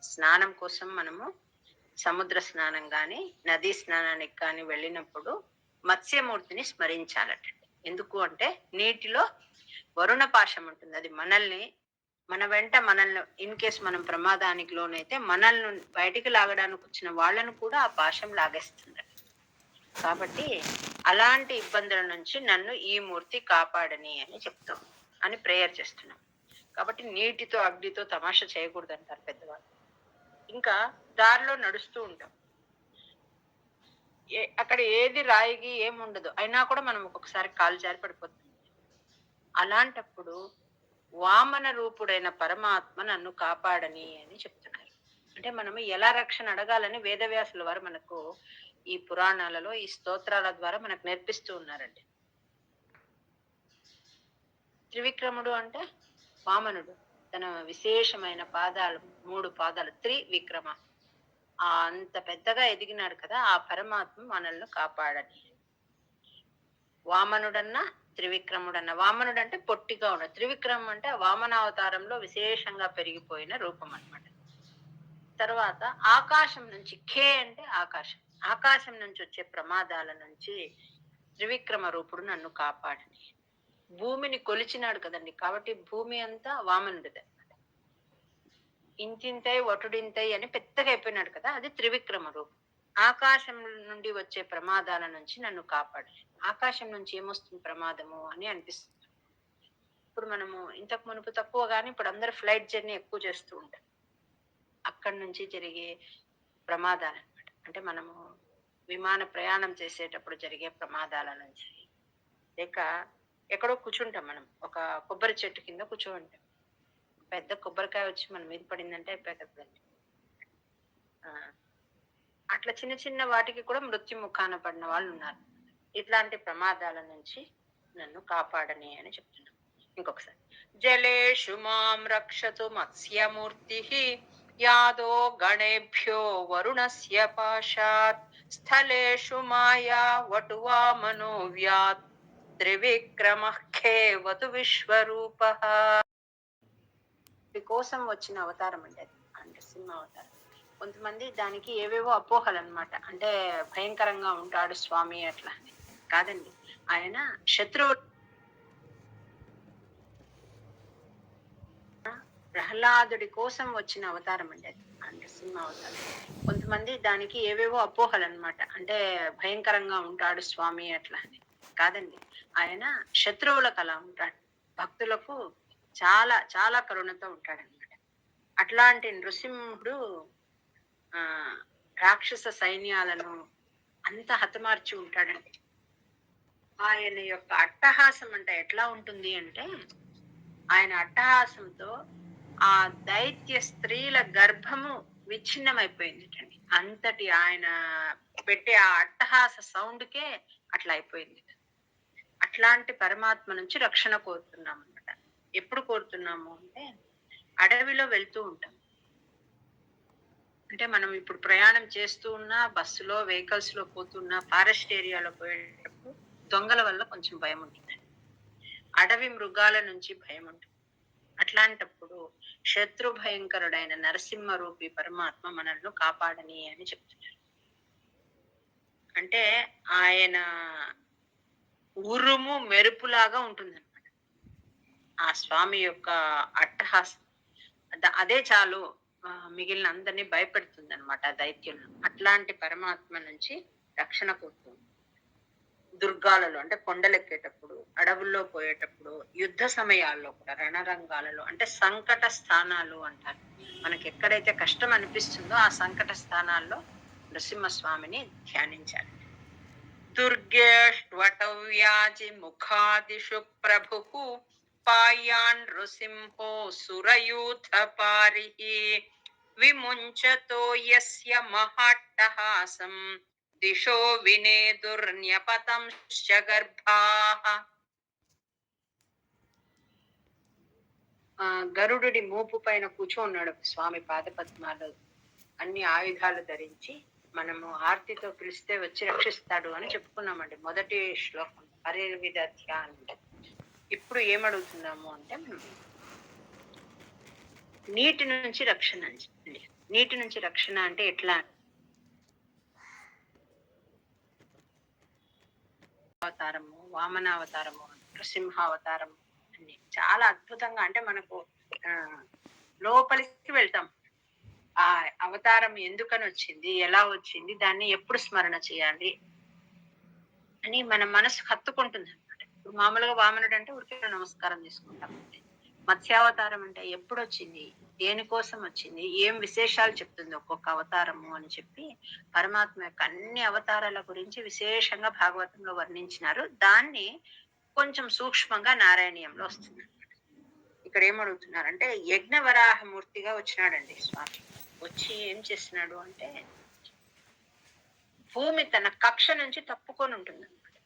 S1: స్నానం కోసం మనము సముద్ర స్నానం కానీ నదీ స్నానానికి కానీ వెళ్ళినప్పుడు మత్స్యమూర్తిని స్మరించాలట. ఎందుకు అంటే నీటిలో వరుణ పాశం ఉంటుంది. అది మనల్ని, మన వెంట మనల్ని ఇన్ కేస్ మనం ప్రమాదానికి లోనైతే మనల్ని బయటికి లాగడానికి వచ్చిన వాళ్ళను కూడా ఆ పాశం లాగేస్తుంది. కాబట్టి అలాంటి ఇబ్బందుల నుంచి నన్ను ఈ మూర్తి కాపాడని అని చెప్తాం అని ప్రేయర్ చేస్తున్నాం. కాబట్టి నీటితో అగ్నితో తమాషా చేయకూడదు అంటారు పెద్దవాళ్ళు. ఇంకా దారిలో నడుస్తూ ఉంటాం, అక్కడ ఏది రాయిగి ఏముండదు, అయినా కూడా మనం ఒక్కొక్కసారి కాలు జారి పడిపోతుంది. అలాంటప్పుడు వామన రూపుడైన పరమాత్మ నన్ను కాపాడని అని చెప్తున్నారు. అంటే మనము ఎలా రక్షణ అడగాలని వేదవ్యాసుల వారు మనకు ఈ పురాణాలలో, ఈ స్తోత్రాల ద్వారా మనకు నేర్పిస్తూ ఉన్నారండి. త్రివిక్రముడు అంటే వామనుడు, తన విశేషమైన పాదాలు, 3 పాదాలు, త్రివిక్రమ. అంత పెద్దగా ఎదిగినాడు కదా ఆ పరమాత్మ మనల్ని కాపాడని. వామనుడన్నా త్రివిక్రముడన్నా. వామనుడు అంటే పొట్టిగా ఉన్న, త్రివిక్రమం అంటే వామనావతారంలో విశేషంగా పెరిగిపోయిన రూపం అన్నమాట. తర్వాత ఆకాశం నుంచి, ఖే అంటే ఆకాశం, ఆకాశం నుంచి వచ్చే ప్రమాదాల నుంచి త్రివిక్రమ రూపుడు నన్ను కాపాడని. భూమిని కొలిచినాడు కదండి, కాబట్టి భూమి అంతా వామనుడిదే అనమాట. ఇంతింతై వటుడింతై అని పెద్దగా అయిపోయినాడు కదా, అది త్రివిక్రమ రూపం. ఆకాశం నుండి వచ్చే ప్రమాదాల నుంచి నన్ను కాపాడాలి. ఆకాశం నుంచి ఏమొస్తుంది ప్రమాదము అని అనిపిస్తుంది. ఇప్పుడు మనము ఇంతకు మునుపు తక్కువ కానీ ఇప్పుడు అందరు ఫ్లైట్ జర్నీ ఎక్కువ చేస్తూ ఉంటారు. అక్కడి నుంచి జరిగే ప్రమాదాలు అనమాట. అంటే మనము విమాన ప్రయాణం చేసేటప్పుడు జరిగే ప్రమాదాల నుంచి, లేక ఎక్కడో కూర్చుంటాం మనం, ఒక కొబ్బరి చెట్టు కింద కూర్చోంటాం, పెద్ద కొబ్బరికాయ వచ్చి మన మీద పడిందంటే అయిపోయి కదండి. అట్లా చిన్న చిన్న వాటికి కూడా మృత్యు ముఖాన పడిన వాళ్ళు ఉన్నారు. ఇట్లాంటి ప్రమాదాల నుంచి నన్ను కాపాడని అని చెప్తున్నాను. ఇంకొకసారి, జలేషు మాం రక్షతు మత్స్యమూర్తి యాదో గణేభ్యో వరుణస్య పాశాత్ స్థలేషు మాయా వటువామనో వ్యాత్ త్రివిక్రమః ఖేవతు విశ్వరూపః. కోసం వచ్చిన అవతారం అండి అది, అంటే సింహ అవతారం. కొంతమంది దానికి ఏవేవో అపోహలు అన్నమాట, అంటే భయంకరంగా ఉంటాడు స్వామి అట్లా అని. కాదండి, ఆయన శత్రువు. ప్రహ్లాదుడి కోసం వచ్చిన అవతారం అండి అది, అంటే సింహ అవతారం. కొంతమంది దానికి ఏవేవో అపోహలు అన్నమాట, అంటే భయంకరంగా ఉంటాడు స్వామి అట్లా అని. కాదండి, ఆయన శత్రువులకు అలా ఉంటాడు, భక్తులకు చాలా చాలా కరుణతో ఉంటాడనమాట. అట్లాంటి నృసింహుడు రాక్షస సైన్యాలను అంత హతమార్చి ఉంటాడండి. ఆయన యొక్క అట్టహాసం అంటే ఎట్లా ఉంటుంది అంటే, ఆయన అట్టహాసంతో ఆ దైత్య స్త్రీల గర్భము విచ్ఛిన్నమైపోయింది అండి. అంతటి ఆయన పెట్టే ఆ అట్టహాస సౌండ్‌కే అట్లా అయిపోయింది. అట్లాంటి పరమాత్మ నుంచి రక్షణ కోరుతున్నాం అన్నమాట. ఎప్పుడు కోరుతున్నాము అంటే అడవిలో వెళ్తూ ఉంటాం. అంటే మనం ఇప్పుడు ప్రయాణం చేస్తూ ఉన్నా, బస్సులో, వెహికల్స్‌లో పోతున్నా, ఫారెస్ట్ ఏరియాలో పోయేటప్పుడు దొంగల వల్ల కొంచెం భయముంటుంది. అడవి మృగాల నుంచి భయముంటుంది. అట్లాంటప్పుడు శత్రు భయంకరుడైన నరసింహ రూపి పరమాత్మ మనల్ని కాపాడని అని చెప్తున్నారు. అంటే ఆయన ఉరుము మెరుపులాగా ఉంటుందన్నమాట. ఆ స్వామి యొక్క అట్టహాసం. అదే చాలు మిగిలిన అందరినీ భయపెడుతుందన్నమాట ఆ దైత్యులను. అట్లాంటి పరమాత్మ నుంచి రక్షణ కోరుతుంది. దుర్గాలలో అంటే కొండలెక్కేటప్పుడు, అడవుల్లో పోయేటప్పుడు, యుద్ధ సమయాల్లో కూడా రణరంగాలలో అంటే సంకట స్థానాలు అంటారు. మనకి ఎక్కడైతే కష్టం అనిపిస్తుందో ఆ సంకట స్థానాల్లో నృసింహస్వామిని ధ్యానించాలి. దుర్గేష్వటవ్యాజి ముఖాదిషు ప్రభు పాయాన్ నృసింహో సురయూథ పారిహి విముంచతో యస్య మహాట్టహాసం దిశో వినేదుర్న్యపతంశ్చ గర్భాః. గరుడుడి మూపు పైన కూర్చోన్నాడు స్వామి పాదపద్మాలు అన్ని ఆయుధాలు ధరించి. మనము ఆర్తితో పిలిస్తే వచ్చి రక్షిస్తాడు అని చెప్పుకున్నామండి మొదటి శ్లోకం హరిర్విదధ్య అంటే. ఇప్పుడు ఏమడుగుతున్నాము అంటే నీటి నుంచి రక్షణ అండి. నీటి నుంచి రక్షణ అంటే ఎట్లా? అవతారము, వామనావతారము, నృసింహావతారము అన్ని చాలా అద్భుతంగా అంటే మనకు లోపలికి వెళ్తాం. ఆ అవతారం ఎందుకని వచ్చింది, ఎలా వచ్చింది, దాన్ని ఎప్పుడు స్మరణ చేయాలి అని మన మనసు హత్తుకుంటుంది అనమాట. ఇప్పుడు మామూలుగా వామనుడు అంటే ఉడికి నమస్కారం చేసుకుంటాం. మత్స్యావతారం అంటే ఎప్పుడు వచ్చింది, దేనికోసం వచ్చింది, ఏం విశేషాలు చెప్తుంది ఒక్కొక్క అవతారము అని చెప్పి పరమాత్మ యొక్క అన్ని అవతారాల గురించి విశేషంగా భాగవతంలో వర్ణించినారు. దాన్ని కొంచెం సూక్ష్మంగా నారాయణీయంలో వస్తుంది. ఇక్కడ ఏమడుగుతున్నారంటే యజ్ఞవరాహమూర్తిగా వచ్చినాడండి స్వామి. వచ్చి ఏం చేస్తున్నాడు అంటే భూమి తన కక్ష నుంచి తప్పుకొని ఉంటుంది అనమాట.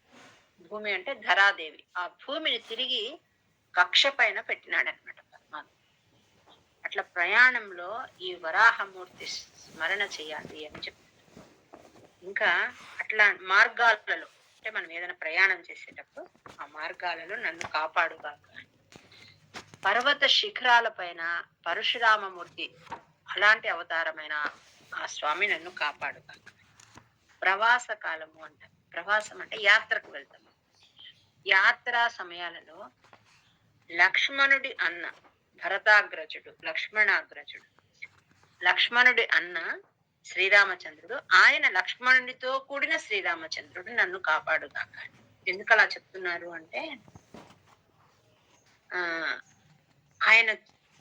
S1: భూమి అంటే ధరాదేవి. ఆ భూమిని తిరిగి కక్ష పైన పెట్టినాడనమాట పరమాత్మ. అట్లా ప్రయాణంలో ఈ వరాహమూర్తి స్మరణ చేయాలి అని చెప్తున్నారు. ఇంకా అట్లా మార్గాలలో అంటే మనం ఏదైనా ప్రయాణం చేసేటప్పుడు ఆ మార్గాలలో నన్ను కాపాడుగాక. పర్వత శిఖరాల పైన పరశురామమూర్తి అలాంటి అవతారమైన ఆ స్వామి నన్ను కాపాడుగాక. ప్రవాస కాలము అంట. ప్రవాసం అంటే యాత్రకు వెళ్తాము. యాత్రా సమయాలలో లక్ష్మణుడి అన్న భరతాగ్రజుడు, లక్ష్మణుడి అన్న శ్రీరామచంద్రుడు, ఆయన లక్ష్మణుడితో కూడిన శ్రీరామచంద్రుడు నన్ను కాపాడుగాక. ఎందుకు అలా చెప్తున్నారు అంటే ఆయన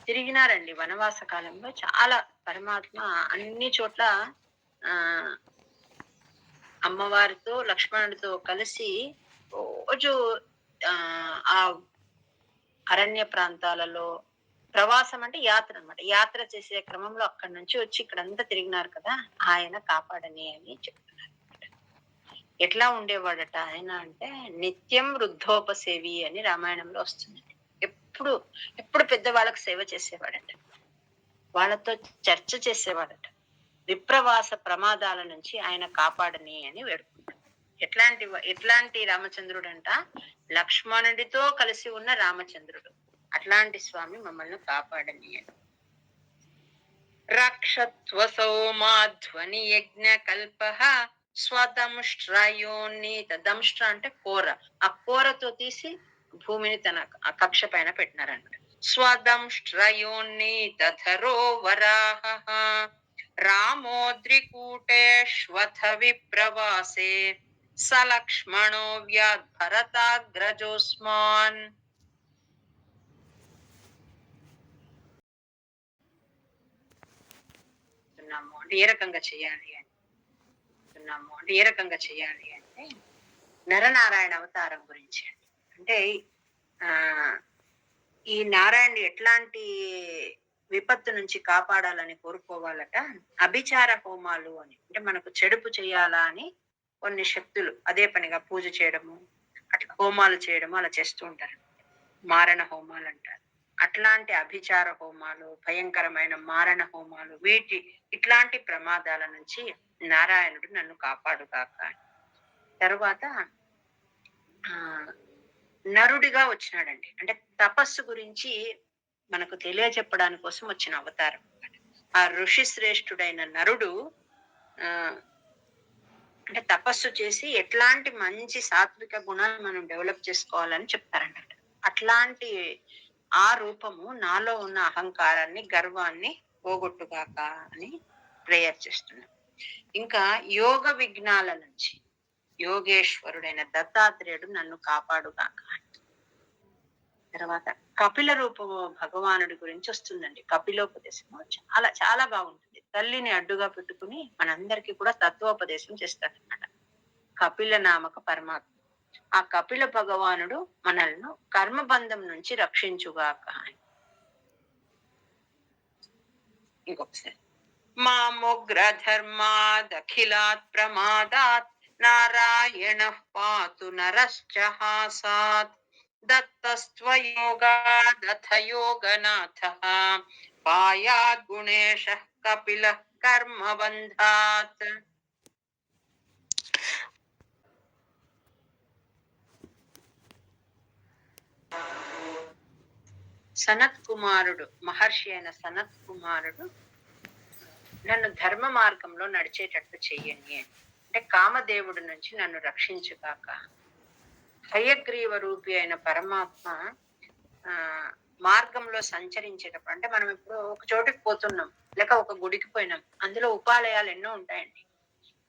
S1: తిరిగినారండి వనవాస కాలంలో. చాలా పరమాత్మ అన్ని చోట్ల అమ్మవారితో లక్ష్మణుడితో కలిసి రోజు ఆ అరణ్య ప్రాంతాలలో ప్రవాసం అంటే యాత్ర అనమాట. యాత్ర చేసే క్రమంలో అక్కడి నుంచి వచ్చి ఇక్కడంతా తిరిగినారు కదా, ఆయన కాపాడని అని చెప్తున్నారు. ఎట్లా ఉండేవాడట ఆయన అంటే నిత్యం వృద్ధోపసేవి అని రామాయణంలో వస్తుంది. ఎప్పుడు పెద్దవాళ్ళకి సేవ చేసేవాడట, వాళ్ళతో చర్చ చేసేవాడట. విప్రవాస ప్రమాదాల నుంచి ఆయన కాపాడని అని వేడుకుంటాడు. ఎట్లాంటి రామచంద్రుడు అంట? లక్ష్మణుడితో కలిసి ఉన్న రామచంద్రుడు. అట్లాంటి స్వామి మమ్మల్ని కాపాడని అని. రక్షత్వ సౌమాధ్వని యజ్ఞ కల్ప స్వదంష్ట్రయోన్నీత. దంష్ట్ర అంటే కోర. ఆ కోరతో తీసి భూమిని తన కక్ష పైన పెట్టినారన్నమాట. స్వదంష్ట్రయోన్నీత ధరో వరాహ రామోద్రికూటేష్వథ విప్రవాసే సలక్ష్మణో వ్యాద్భరతాగ్రజోస్మాన్. అంటే ఏ రకంగా చేయాలి అంటే నరనారాయణ అవతారం గురించి. అంటే ఈ నారాయణుడు ఎట్లాంటి విపత్తు నుంచి కాపాడాలని కోరుకోవాలట. అభిచార హోమాలు అని అంటే మనకు చెడుపు చేయాలా అని కొన్ని శక్తులు అదే పనిగా పూజ చేయడము, అట్లా హోమాలు చేయడము అలా చేస్తూ ఉంటారు. మారణ హోమాలు అంటారు. అట్లాంటి అభిచార హోమాలు, భయంకరమైన మారణ హోమాలు, ఇట్లాంటి ప్రమాదాల నుంచి నారాయణుడు నన్ను కాపాడుగాక. తరువాత ఆ నరుడిగా వచ్చినాడండి. అంటే తపస్సు గురించి మనకు తెలియజెప్పడానికి కోసం వచ్చిన అవతారం. ఆ ఋషి శ్రేష్ఠుడైన నరుడు ఆ అంటే తపస్సు చేసి ఎట్లాంటి మంచి సాత్విక గుణాలు మనం డెవలప్ చేసుకోవాలని చెప్తారన్నమాట. అట్లాంటి ఆ రూపము నాలో ఉన్న అహంకారాన్ని, గర్వాన్ని పోగొట్టుగాక అని ప్రేయర్ చేస్తున్నాం. ఇంకా యోగ విఘ్నాల నుంచి యోగేశ్వరుడైన దత్తాత్రేయుడు నన్ను కాపాడుగాక. తర్వాత కపిల రూపము భగవానుడి గురించి వస్తుందండి. కపిలోపదేశము చాలా చాలా బాగుంటుంది. తల్లిని అడ్డుగా పెట్టుకుని మనందరికీ కూడా తత్వోపదేశం చేస్తాడనమాట. కపిల నామక పరమాత్మ. ఆ కపిల భగవానుడు మనల్ని కర్మబంధం నుంచి రక్షించుగాక. ఇంకొకసారి మామోగ్ర ధర్మాదఖిలాత్ ప్రమాదాత్ నారాయణ పాతు నరశ్చహాసాత్ దత్తస్త్వయోగాదథ యోగనాథః పాయాద్ గుణేశః కపిలః కర్మబంధాత్. సనత్ కుమారుడు, మహర్షి అయిన సనత్ కుమారుడు నన్ను ధర్మ మార్గంలో నడిచేటట్టు చెయ్యని అంటే కామదేవుడి నుంచి నన్ను రక్షించుగాక. హయగ్రీవ రూపి అయిన పరమాత్మ మార్గంలో సంచరించేటప్పుడు అంటే మనం ఇప్పుడు ఒక చోటికి పోతున్నాం, లేక ఒక గుడికి పోయినాం, అందులో ఉపాలయాలు ఎన్నో ఉంటాయండి.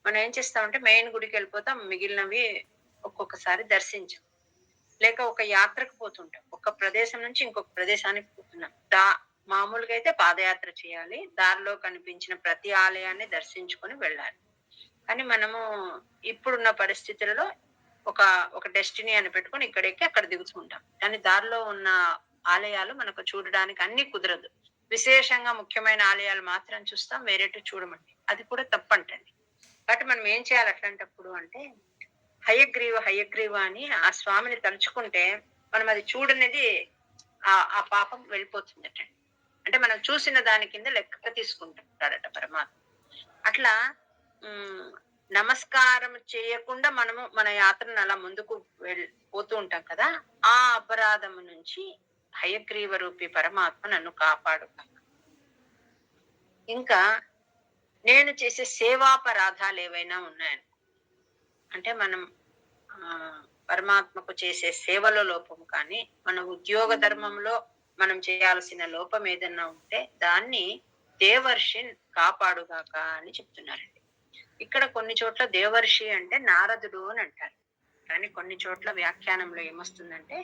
S1: మనం ఏం చేస్తామంటే మెయిన్ గుడికి వెళ్ళిపోతాం, మిగిలినవి ఒక్కొక్కసారి దర్శించాం. లేక ఒక యాత్రకు పోతుంటాం, ఒక ప్రదేశం నుంచి ఇంకొక ప్రదేశానికి పోతున్నాం. మామూలుగా అయితే పాదయాత్ర చేయాలి, దారిలో కనిపించిన ప్రతి ఆలయాన్ని దర్శించుకొని వెళ్ళాలి. కానీ మనము ఇప్పుడున్న పరిస్థితులలో ఒక డెస్టినీ అని పెట్టుకొని ఇక్కడెక్కి అక్కడ దిగుతుంటాం. కానీ దారిలో ఉన్న ఆలయాలు మనకు చూడడానికి అన్ని కుదరదు. విశేషంగా ముఖ్యమైన ఆలయాలు మాత్రం చూస్తాం, వేరేటి చూడమండి. అది కూడా తప్పంటండి. కాబట్టి మనం ఏం చేయాలి అట్లాంటప్పుడు అంటే హయగ్రీవ అని ఆ స్వామిని తలుచుకుంటే మనం అది చూడనేది ఆ పాపం వెళ్ళిపోతుందట. అంటే మనం చూసిన దాని కింద లెక్క తీసుకుంటాడట పరమాత్మ. అట్లా నమస్కారం చేయకుండా మనము మన యాత్రను అలా ముందుకు పోతూ ఉంటాం కదా, ఆ అపరాధం నుంచి హయగ్రీవ రూపి పరమాత్మ నన్ను కాపాడు. ఇంకా నేను చేసే సేవాపరాధాలు ఏవైనా ఉన్నాయని అంటే మనం పరమాత్మకు చేసే సేవలో లోపం కానీ, మన ఉద్యోగ ధర్మంలో మనం చేయాల్సిన లోపం ఏదన్నా ఉంటే దాన్ని దేవర్షి కాపాడుగాక అని చెప్తున్నారండి. ఇక్కడ కొన్ని చోట్ల దేవర్షి అంటే నారదుడు అని అంటారు, కానీ కొన్ని చోట్ల వ్యాఖ్యానంలో ఏమొస్తుందంటే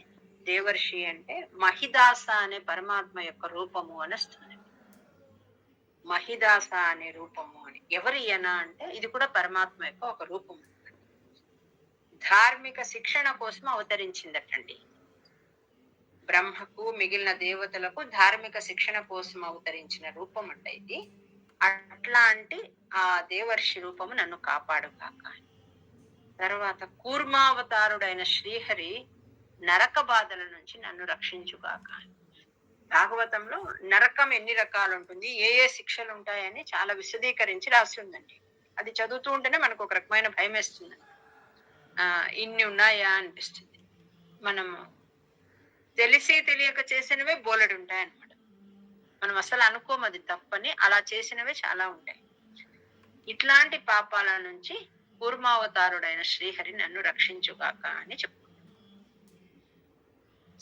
S1: దేవర్షి అంటే మహిదాస అనే పరమాత్మ యొక్క రూపము అని వస్తుంది. మహిదాస అనే రూపము అని ఎవరి అంటే ఇది కూడా పరమాత్మ యొక్క ఒక రూపము. ధార్మిక శిక్షణ కోసం అవతరించిందటండి. బ్రహ్మకు మిగిలిన దేవతలకు ధార్మిక శిక్షణ కోసం అవతరించిన రూపం అంట ఇది. అట్లాంటి ఆ దేవర్షి రూపము నన్ను కాపాడుగాక. తర్వాత కూర్మావతారుడైన శ్రీహరి నరక బాధల నుంచి నన్ను రక్షించుగాక. భాగవతంలో నరకం ఎన్ని రకాలు ఉంటుంది, ఏ శిక్షలు ఉంటాయని చాలా విశదీకరించి రాసి ఉందండి. అది చదువుతూ ఉంటేనే మనకు ఒక రకమైన భయం వేస్తుంది. ఇన్ని ఉన్నాయా అనిపిస్తుంది. మనము తెలిసి తెలియక చేసినవే బోలెడు ఉంటాయన్నమాట. మనం అసలు అనుకోము అది తప్పని, అలా చేసినవే చాలా ఉంటాయి. ఇట్లాంటి పాపాల నుంచి కూర్మావతారుడైన శ్రీహరి నన్ను రక్షించుగాక అని చెప్పుకుంటాం.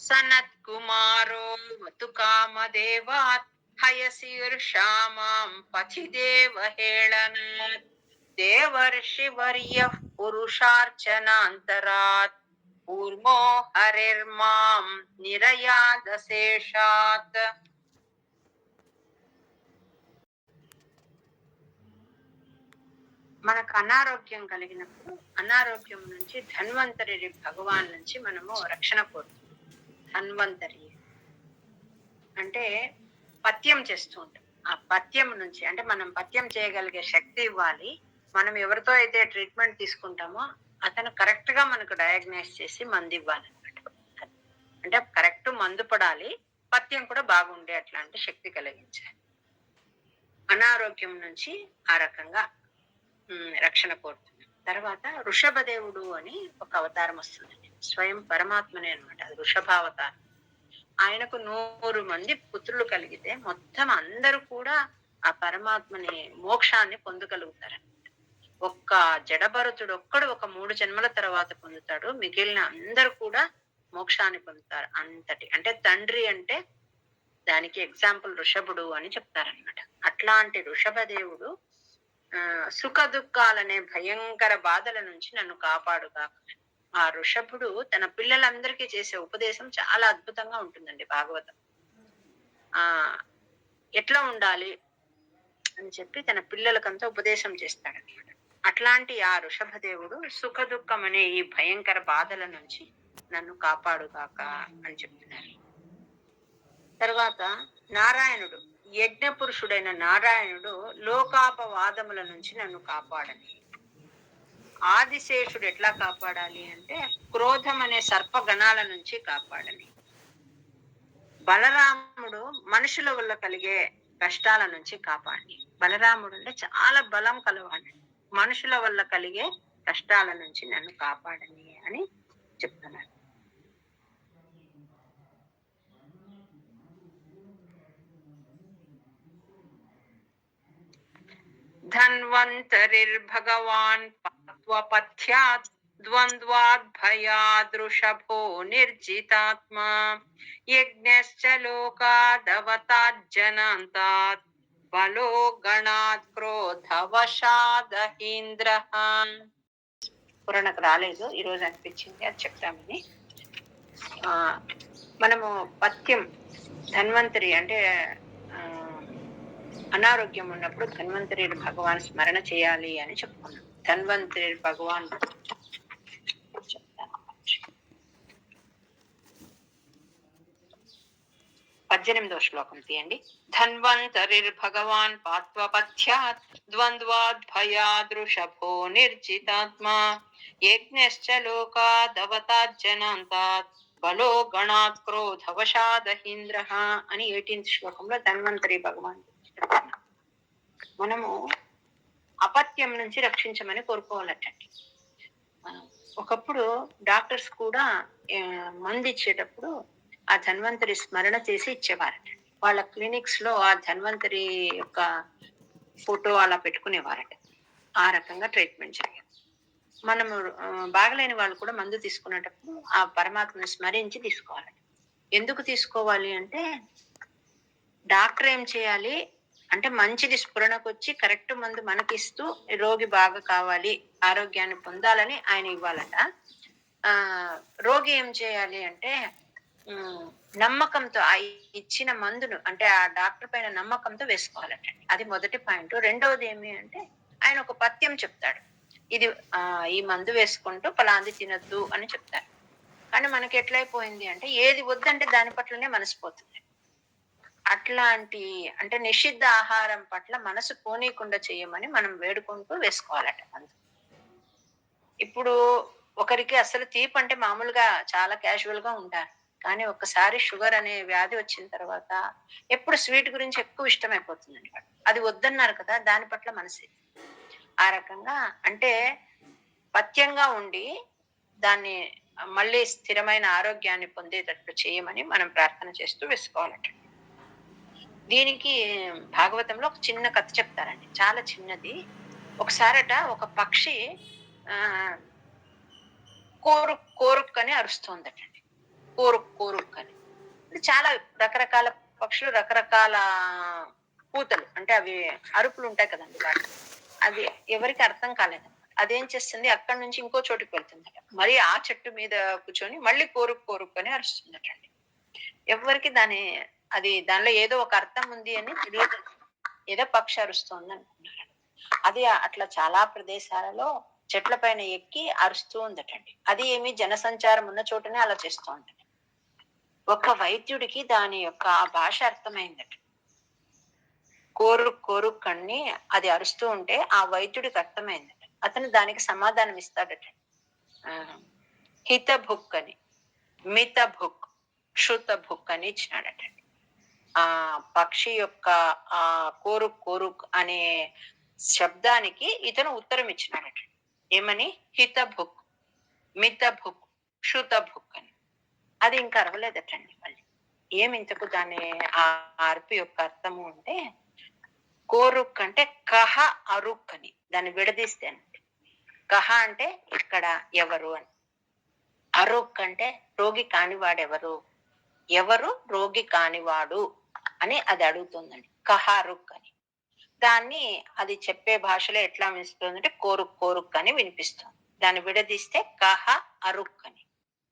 S1: సనత్ కుమారో వతు కామదేవాత్ హయశీర్షామాం పథిదేవ హేళనాత్ దేవర్షి వర్య పురుషార్చనాంతరాత్ కూర్మో హరిర్మాం నిరయాదశేషాత్. మనకు అనారోగ్యం కలిగినప్పుడు అనారోగ్యం నుంచి ధన్వంతరి భగవాన్ నుంచి మనము రక్షణ కోరుతాం. ధన్వంతరి అంటే పథ్యం చేస్తూ ఉంటాం. ఆ పథ్యం నుంచి అంటే మనం పథ్యం చేయగలిగే శక్తి ఇవ్వాలి. మనం ఎవరితో అయితే ట్రీట్మెంట్ తీసుకుంటామో అతను కరెక్ట్ గా మనకు డయాగ్నైజ్ చేసి మందు ఇవ్వాలన్నమాట. అంటే కరెక్ట్ మందు పడాలి, పథ్యం కూడా బాగుండే అట్లాంటి శక్తి కలిగించాలి. అనారోగ్యం నుంచి ఆ రకంగా రక్షణ కోరుతుంది. తర్వాత వృషభదేవుడు అని ఒక అవతారం వస్తుందండి. స్వయం పరమాత్మనే అనమాట. అది వృషభావతారం. ఆయనకు 100 మంది పుత్రులు కలిగితే మొత్తం అందరూ కూడా ఆ పరమాత్మని మోక్షాన్ని పొందగలుగుతారు. ఒక్క జడభరతుడు ఒక్కడు ఒక 3 జన్మల తర్వాత పొందుతాడు. మిగిలిన అందరూ కూడా మోక్షాన్ని పొందుతారు. అంతటి అంటే తండ్రి అంటే దానికి ఎగ్జాంపుల్ వృషభుడు అని చెప్తారనమాట. అట్లాంటి వృషభదేవుడు సుఖ దుఃఖాలనే భయంకర బాధల నుంచి నన్ను కాపాడుగా. ఆ ఋషభుడు తన పిల్లలందరికీ చేసే ఉపదేశం చాలా అద్భుతంగా ఉంటుందండి భాగవతం. ఆ ఎట్లా ఉండాలి అని చెప్పి తన పిల్లలకంతా ఉపదేశం చేస్తాడనమాట. అట్లాంటి ఆ వృషభదేవుడు సుఖ దుఃఖం అనే ఈ భయంకర బాధల నుంచి నన్ను కాపాడుగాక అని చెప్తున్నారు. తర్వాత నారాయణుడు, యజ్ఞ పురుషుడైన నారాయణుడు లోకాపవాదముల నుంచి నన్ను కాపాడని. ఆదిశేషుడు ఎట్లా కాపాడాలి అంటే క్రోధం అనే సర్పగణాల నుంచి కాపాడని. బలరాముడు మనుషుల వల్ల కలిగే కష్టాల నుంచి కాపాడి. బలరాముడు అంటే చాలా బలం కలవాడు. మనుషుల వల్ల కలిగే కష్టాల నుంచి నన్ను కాపాడని అని చెప్తున్నారు. ధన్వంతరిర్భగవాన్ పత్వపథ్యాత్ ద్వంద్వాద్భయాదృషభో నిర్జితాత్మా యజ్ఞశ్చ లోకాదవతాజ్జనాంతాత్ బలో గణాత్ క్రోధవశాదహీంద్రః. పురాణకు రాలేదు, ఈరోజు అనిపించింది అది చెప్తామని. మనము పథ్యం ధన్వంతరి అంటే అనారోగ్యం ఉన్నప్పుడు ధన్వంతరి భగవాన్ స్మరణ చేయాలి అని చెప్పుకున్నాం. ధన్వంతరి భగవాన్ 18వ శ్లోకం తీయండి. ధన్వంతరిర్భగవాన్ పాత్వపథ్యాత్ ద్వంద్వాద్భయాదృషభో నిర్జితాత్మా యజ్ఞశ్చ లోకాదవతాజ్జనాంతాత్ బలో గణాత్ క్రోధవశాదహీంద్రః అని 18వ శ్లోకంలో ధన్వంతరి భగవాన్. మనము అపత్యం నుంచి రక్షించమని కోరుకోవాలటండి. ఒకప్పుడు డాక్టర్స్ కూడా మందు ఇచ్చేటప్పుడు ఆ ధన్వంతరి స్మరణ చేసి ఇచ్చేవారట. వాళ్ళ క్లినిక్స్ లో ఆ ధన్వంతరి యొక్క ఫోటో అలా పెట్టుకునేవారట. ఆ రకంగా ట్రీట్మెంట్ జరిగేది. మనము బాగలేని వాళ్ళు కూడా మందు తీసుకునేటప్పుడు ఆ పరమాత్మని స్మరించి తీసుకోవాలట. ఎందుకు తీసుకోవాలి అంటే డాక్టర్ ఏం చేయాలి అంటే మంచిది స్ఫురణకు వచ్చి కరెక్ట్ మందు మనకిస్తూ రోగి బాగా కావాలి, ఆరోగ్యాన్ని పొందాలని ఆయన ఇవ్వాలట. రోగి ఏం చేయాలి అంటే నమ్మకంతో ఆ ఇచ్చిన మందును అంటే ఆ డాక్టర్ పైన నమ్మకంతో వేసుకోవాలట. అది మొదటి పాయింట్. రెండవది ఏమి అంటే ఆయన ఒక పథ్యం చెప్తాడు, ఇది ఈ మందు వేసుకుంటూ పలాంది తినద్దు అని చెప్తారు. కానీ మనకి ఎట్లయిపోయింది అంటే ఏది వద్దంటే దాని పట్లనే మనసిపోతుంది. అట్లాంటి అంటే నిషిద్ధ ఆహారం పట్ల మనసు పోనీయకుండా చేయమని మనం వేడుకుంటూ వేసుకోవాలట మందు. ఇప్పుడు ఒకరికి అసలు తీపి అంటే మామూలుగా చాలా క్యాజువల్ గా ఉంటారు, కానీ ఒక్కసారి షుగర్ అనే వ్యాధి వచ్చిన తర్వాత ఎప్పుడు స్వీట్ గురించి ఎక్కువ ఇష్టమైపోతుందండి. అది వద్దన్నారు కదా, దాని పట్ల మనసు ఆ రకంగా అంటే పథ్యంగా ఉండి దాన్ని మళ్ళీ స్థిరమైన ఆరోగ్యాన్ని పొందేటట్లు చేయమని మనం ప్రార్థన చేస్తూ వేసుకోవాలట. దీనికి భాగవతంలో ఒక చిన్న కథ చెప్తారండి, చాలా చిన్నది. ఒకసారట ఒక పక్షి కోరుక్ కోరుక్ అని అరుస్తోందటండి. కోరుక్ కోరుక్ అని. చాలా రకరకాల పక్షులు, రకరకాల పూతలు అంటే అవి అరుపులు ఉంటాయి కదండి వాటి. అది ఎవరికి అర్థం కాలేదు. అదేం చేస్తుంది, అక్కడి నుంచి ఇంకో చోటుకి వెళ్తుందట. మరి ఆ చెట్టు మీద కూర్చొని మళ్ళీ కోరుక్ కోరుక్ అని అరుస్తుందటండి. ఎవరికి అది దానిలో ఏదో ఒక అర్థం ఉంది అని తెలియదు, ఏదో పక్షి అరుస్తోంది అనుకున్నారు. అది అట్లా చాలా ప్రదేశాలలో చెట్ల పైన ఎక్కి అరుస్తూ ఉందటండి. అది ఏమి జనసంచారం ఉన్న చోటనే అలా చేస్తూ ఉంటది. ఒక వైద్యుడికి దాని యొక్క ఆ భాష అర్థమైందట. కోరుక్కని అది అరుస్తూ ఉంటే ఆ వైద్యుడికి అర్థమైందట. అతను దానికి సమాధానం ఇస్తాడట. ఆ హిత భుక్ అని, మిత భుక్, క్షుత భుక్ అని ఇచ్చినాడట. ఆ పక్షి యొక్క ఆ కోరుక్ అనే శబ్దానికి ఇతను ఉత్తరం ఇచ్చినాడట. ఏమని? హిత భుక్, మిత భుక్, క్షుత భుక్ అని. అది ఇంకా అరవలేదటండి మళ్ళీ. ఏమింతకు దాని ఆ అరుపు యొక్క అర్థము అంటే, కోరుక్ అంటే కహ అరుక్ అని. దాన్ని విడదీస్తే అంటే, కహ అంటే ఇక్కడ ఎవరు అని, అరుక్ అంటే రోగి కానివాడెవరు, ఎవరు రోగి కానివాడు అని అది అడుగుతుందండి. కహ అరుక్ అని. దాన్ని అది చెప్పే భాషలో ఎట్లా వినిపిస్తుంది అంటే కోరుక్ అని వినిపిస్తుంది. దాన్ని విడదీస్తే కహ అరుక్ అని,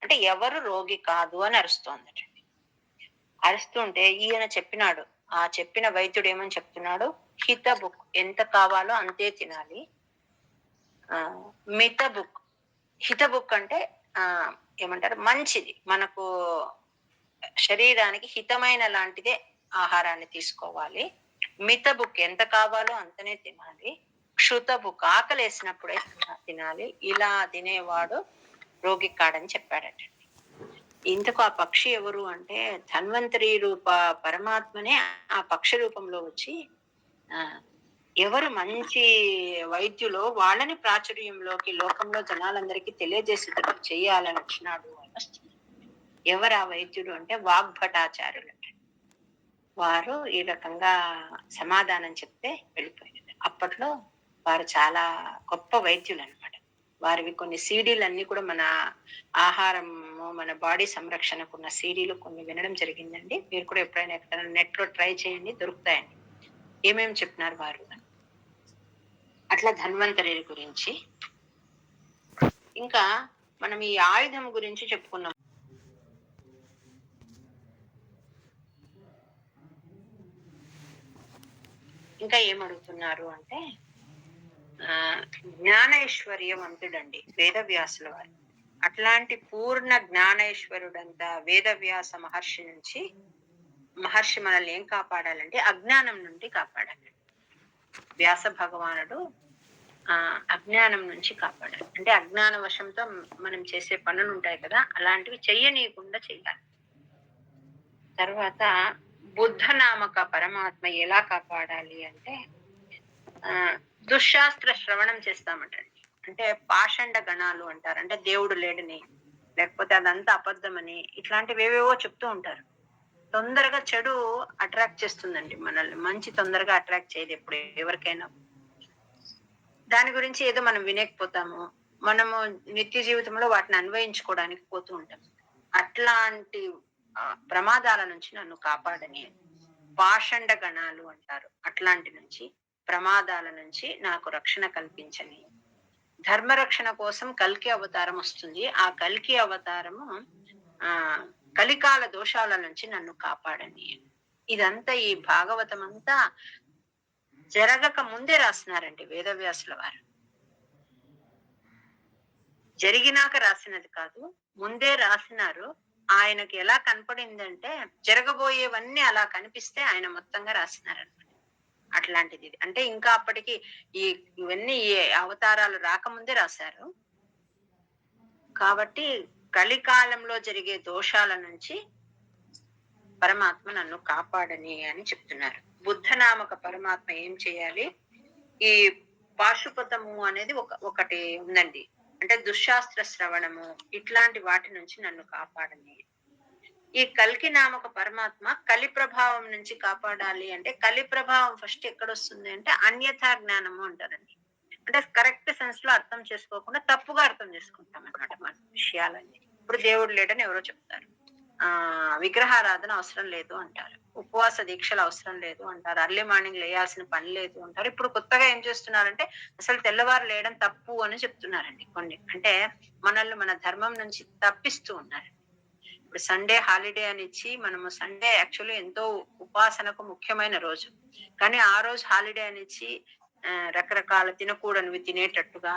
S1: అంటే ఎవరు రోగి కాదు అని అరుస్తోందట. అరుస్తుంటే ఈయన చెప్పినాడు, ఆ చెప్పిన వైద్యుడు ఏమని చెప్తున్నాడు, హిత బుక్ ఎంత కావాలో అంతే తినాలి. మిత బుక్, హిత బుక్ అంటే ఏమంటారు, మంచిది, మనకు శరీరానికి హితమైన లాంటిదే ఆహారాన్ని తీసుకోవాలి. మిత బుక్ ఎంత కావాలో అంతనే తినాలి. క్షుత బుక్ ఆకలి వేసినప్పుడే తినాలి. ఇలా తినేవాడు రోగి కాడని చెప్పాడట. ఇంతకు ఆ పక్షి ఎవరు అంటే ధన్వంతరి రూప పరమాత్మనే ఆ పక్షి రూపంలో వచ్చి ఎవరు మంచి వైద్యులో వాళ్ళని ప్రాచుర్యంలోకి లోకంలో జనాలందరికీ తెలియజేసేటట్టు చేయాలని వచ్చినాడు అని వస్తుంది. ఎవరు ఆ వైద్యుడు అంటే వాగ్భటాచార్యులు. వారు ఈ రకంగా సమాధానం చెప్తే వెళ్ళిపోయింది. అప్పట్లో వారు చాలా గొప్ప వైద్యులు అనమాట. వారివి కొన్ని సీడీలు అన్ని కూడా మన ఆహారము, మన బాడీ సంరక్షణకు ఉన్న సీడీలు కొన్ని వినడం జరిగిందండి. మీరు కూడా ఎప్పుడైనా ఎక్కడైనా నెట్ లో ట్రై చేయండి, దొరుకుతాయండి ఏమేమి చెప్పినారు వారు. అట్లా ధన్వంతరి గురించి. ఇంకా మనం ఈ ఆయుధం గురించి చెప్పుకున్నాం. ఇంకా ఏమడుగుతున్నారు అంటే జ్ఞానైశ్వర్యవంతుడండి వేదవ్యాసుల వారు. అట్లాంటి పూర్ణ జ్ఞానైశ్వరుడంతా వేదవ్యాస మహర్షి నుంచి, మహర్షి మనల్ని ఏం కాపాడాలంటే అజ్ఞానం నుండి కాపాడాలి. వ్యాస భగవానుడు అజ్ఞానం నుంచి కాపాడాలి. అంటే అజ్ఞాన వశంతో మనం చేసే పనులు ఉంటాయి కదా, అలాంటివి చెయ్యనీయకుండా చెయ్యాలి. తర్వాత బుద్ధ నామక పరమాత్మ ఎలా కాపాడాలి అంటే దుశ్శాస్త్ర శ్రవణం చేస్తామటండి. అంటే పాషండ గణాలు అంటారు, అంటే దేవుడు లేడని, లేకపోతే అదంతా అబద్ధమని, ఇట్లాంటివి ఏవేవో చెప్తూ ఉంటారు. తొందరగా చెడు అట్రాక్ట్ చేస్తుందండి మనల్ని, మంచి తొందరగా అట్రాక్ట్ చేయదు ఎప్పుడు ఎవరికైనా. దాని గురించి ఏదో మనం వినేకపోతాము, మనము నిత్య జీవితంలో వాటిని అన్వయించుకోవడానికి పోతూ ఉంటాం. అట్లాంటి ప్రమాదాల నుంచి నన్ను కాపాడని, పాషండ గణాలు అంటారు, అట్లాంటి నుంచి, ప్రమాదాల నుంచి నాకు రక్షణ కల్పించని. ధర్మరక్షణ కోసం కల్కి అవతారం వస్తుంది. ఆ కల్కి అవతారము కలికాల దోషాల నుంచి నన్ను కాపాడని. ఇదంతా ఈ భాగవతం అంతా జరగక ముందే రాసినారండి వేదవ్యాసుల వారు. జరిగినాక రాసినది కాదు, ముందే రాసినారు. ఆయనకి ఎలా కనపడిందంటే జరగబోయేవన్నీ అలా కనిపిస్తే ఆయన మొత్తంగా రాసినారనమాట. అట్లాంటిది అంటే ఇంకా అప్పటికి ఇవన్నీ ఈ అవతారాలు రాకముందే రాశారు. కాబట్టి కలికాలంలో జరిగే దోషాల నుంచి పరమాత్మ నన్ను కాపాడని అని చెప్తున్నారు. బుద్ధనామక పరమాత్మ ఏం చేయాలి, ఈ పాశుపతము అనేది ఒకటి ఉందండి, అంటే దుశ్శాస్త్ర శ్రవణము, ఇట్లాంటి వాటి నుంచి నన్ను కాపాడని. ఈ కల్కి నామక పరమాత్మ కలి ప్రభావం నుంచి కాపాడాలి అంటే, కలి ప్రభావం ఫస్ట్ ఎక్కడొస్తుంది అంటే అన్యథా జ్ఞానము అంటారండి. అంటే కరెక్ట్ సెన్స్ లో అర్థం చేసుకోకుండా తప్పుగా అర్థం చేసుకుంటాం అన్నమాట మన విషయాలన్నీ. ఇప్పుడు దేవుడు లేడని ఎవరో చెప్తారు, విగ్రహారాధన అవసరం లేదు అంటారు, ఉపవాస దీక్షలు అవసరం లేదు అంటారు, అర్లీ మార్నింగ్ లేయాల్సిన పని లేదు అంటారు. ఇప్పుడు కొత్తగా ఏం చేస్తున్నారంటే అసలు తెల్లవారు లేయడం తప్పు అని చెప్తున్నారండి కొన్ని. అంటే మనల్ని మన ధర్మం నుంచి తప్పిస్తూ ఉన్నారు. ఇప్పుడు సండే హాలిడే అని ఇచ్చి, మనము సండే యాక్చువల్లీ ఎంతో ఉపాసనకు ముఖ్యమైన రోజు, కానీ ఆ రోజు హాలిడే అని ఇచ్చి రకరకాల తినకూడనివి తినేటట్టుగా,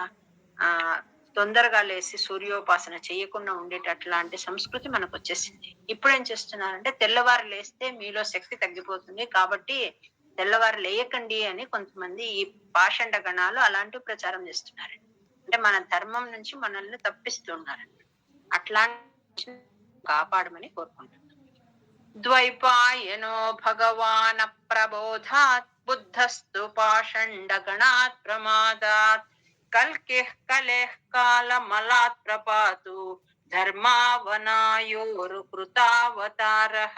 S1: తొందరగా లేసి సూర్యోపాసన చేయకుండా ఉండేటట్లాంటి సంస్కృతి మనకు వచ్చేసింది. ఇప్పుడు ఏం చేస్తున్నారంటే తెల్లవారు లేస్తే మీలో శక్తి తగ్గిపోతుంది కాబట్టి తెల్లవారు లేయకండి అని కొంతమంది ఈ పాషండ గణాలు అలాంటివి ప్రచారం చేస్తున్నారు. అంటే మన ధర్మం నుంచి మనల్ని తప్పిస్తున్నారు. అట్లాంటి కాపాడమని కోరుకుంటున్నాను. ద్వైపాయనో భగవాన్ ప్రబోధాత్ బుద్ధస్తు పాషండ గణాత్ ప్రమాదాత్ కల్కిః కలేః కాలమలాత్ ప్రపాతు ధర్మావనాయోరు కృతావతారః.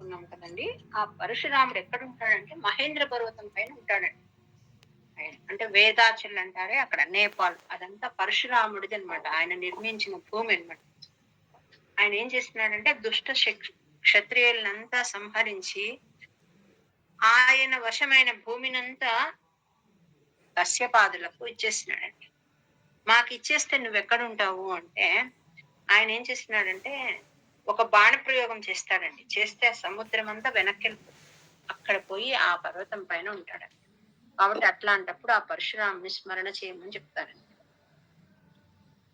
S1: ఉన్నాం కదండి. ఆ పరశురాముడు ఎక్కడ ఉంటాడంటే మహేంద్ర పర్వతం పైన ఉంటాడండి. అంటే వేదాచల్ అంటారే అక్కడ నేపాల్, అదంతా పరశురాముడిది అనమాట. ఆయన నిర్మించిన భూమి అనమాట. ఆయన ఏం చేస్తున్నాడంటే దుష్ట క్షత్రియులనంతా సంహరించి ఆయన వశమైన భూమినంతా కశ్యపాదులకు ఇచ్చేసినాడండి. మాకు ఇచ్చేస్తే నువ్వెక్కడుంటావు అంటే ఆయన ఏం చేస్తున్నాడంటే ఒక బాణ ప్రయోగం చేస్తాడండి. చేస్తే ఆ సముద్రం అంతా వెనక్కి అక్కడ పోయి ఆ పర్వతం పైన ఉంటాడండి. కాబట్టి అట్లాంటప్పుడు ఆ పరశురాముని స్మరణ చేయమని చెప్తారండి.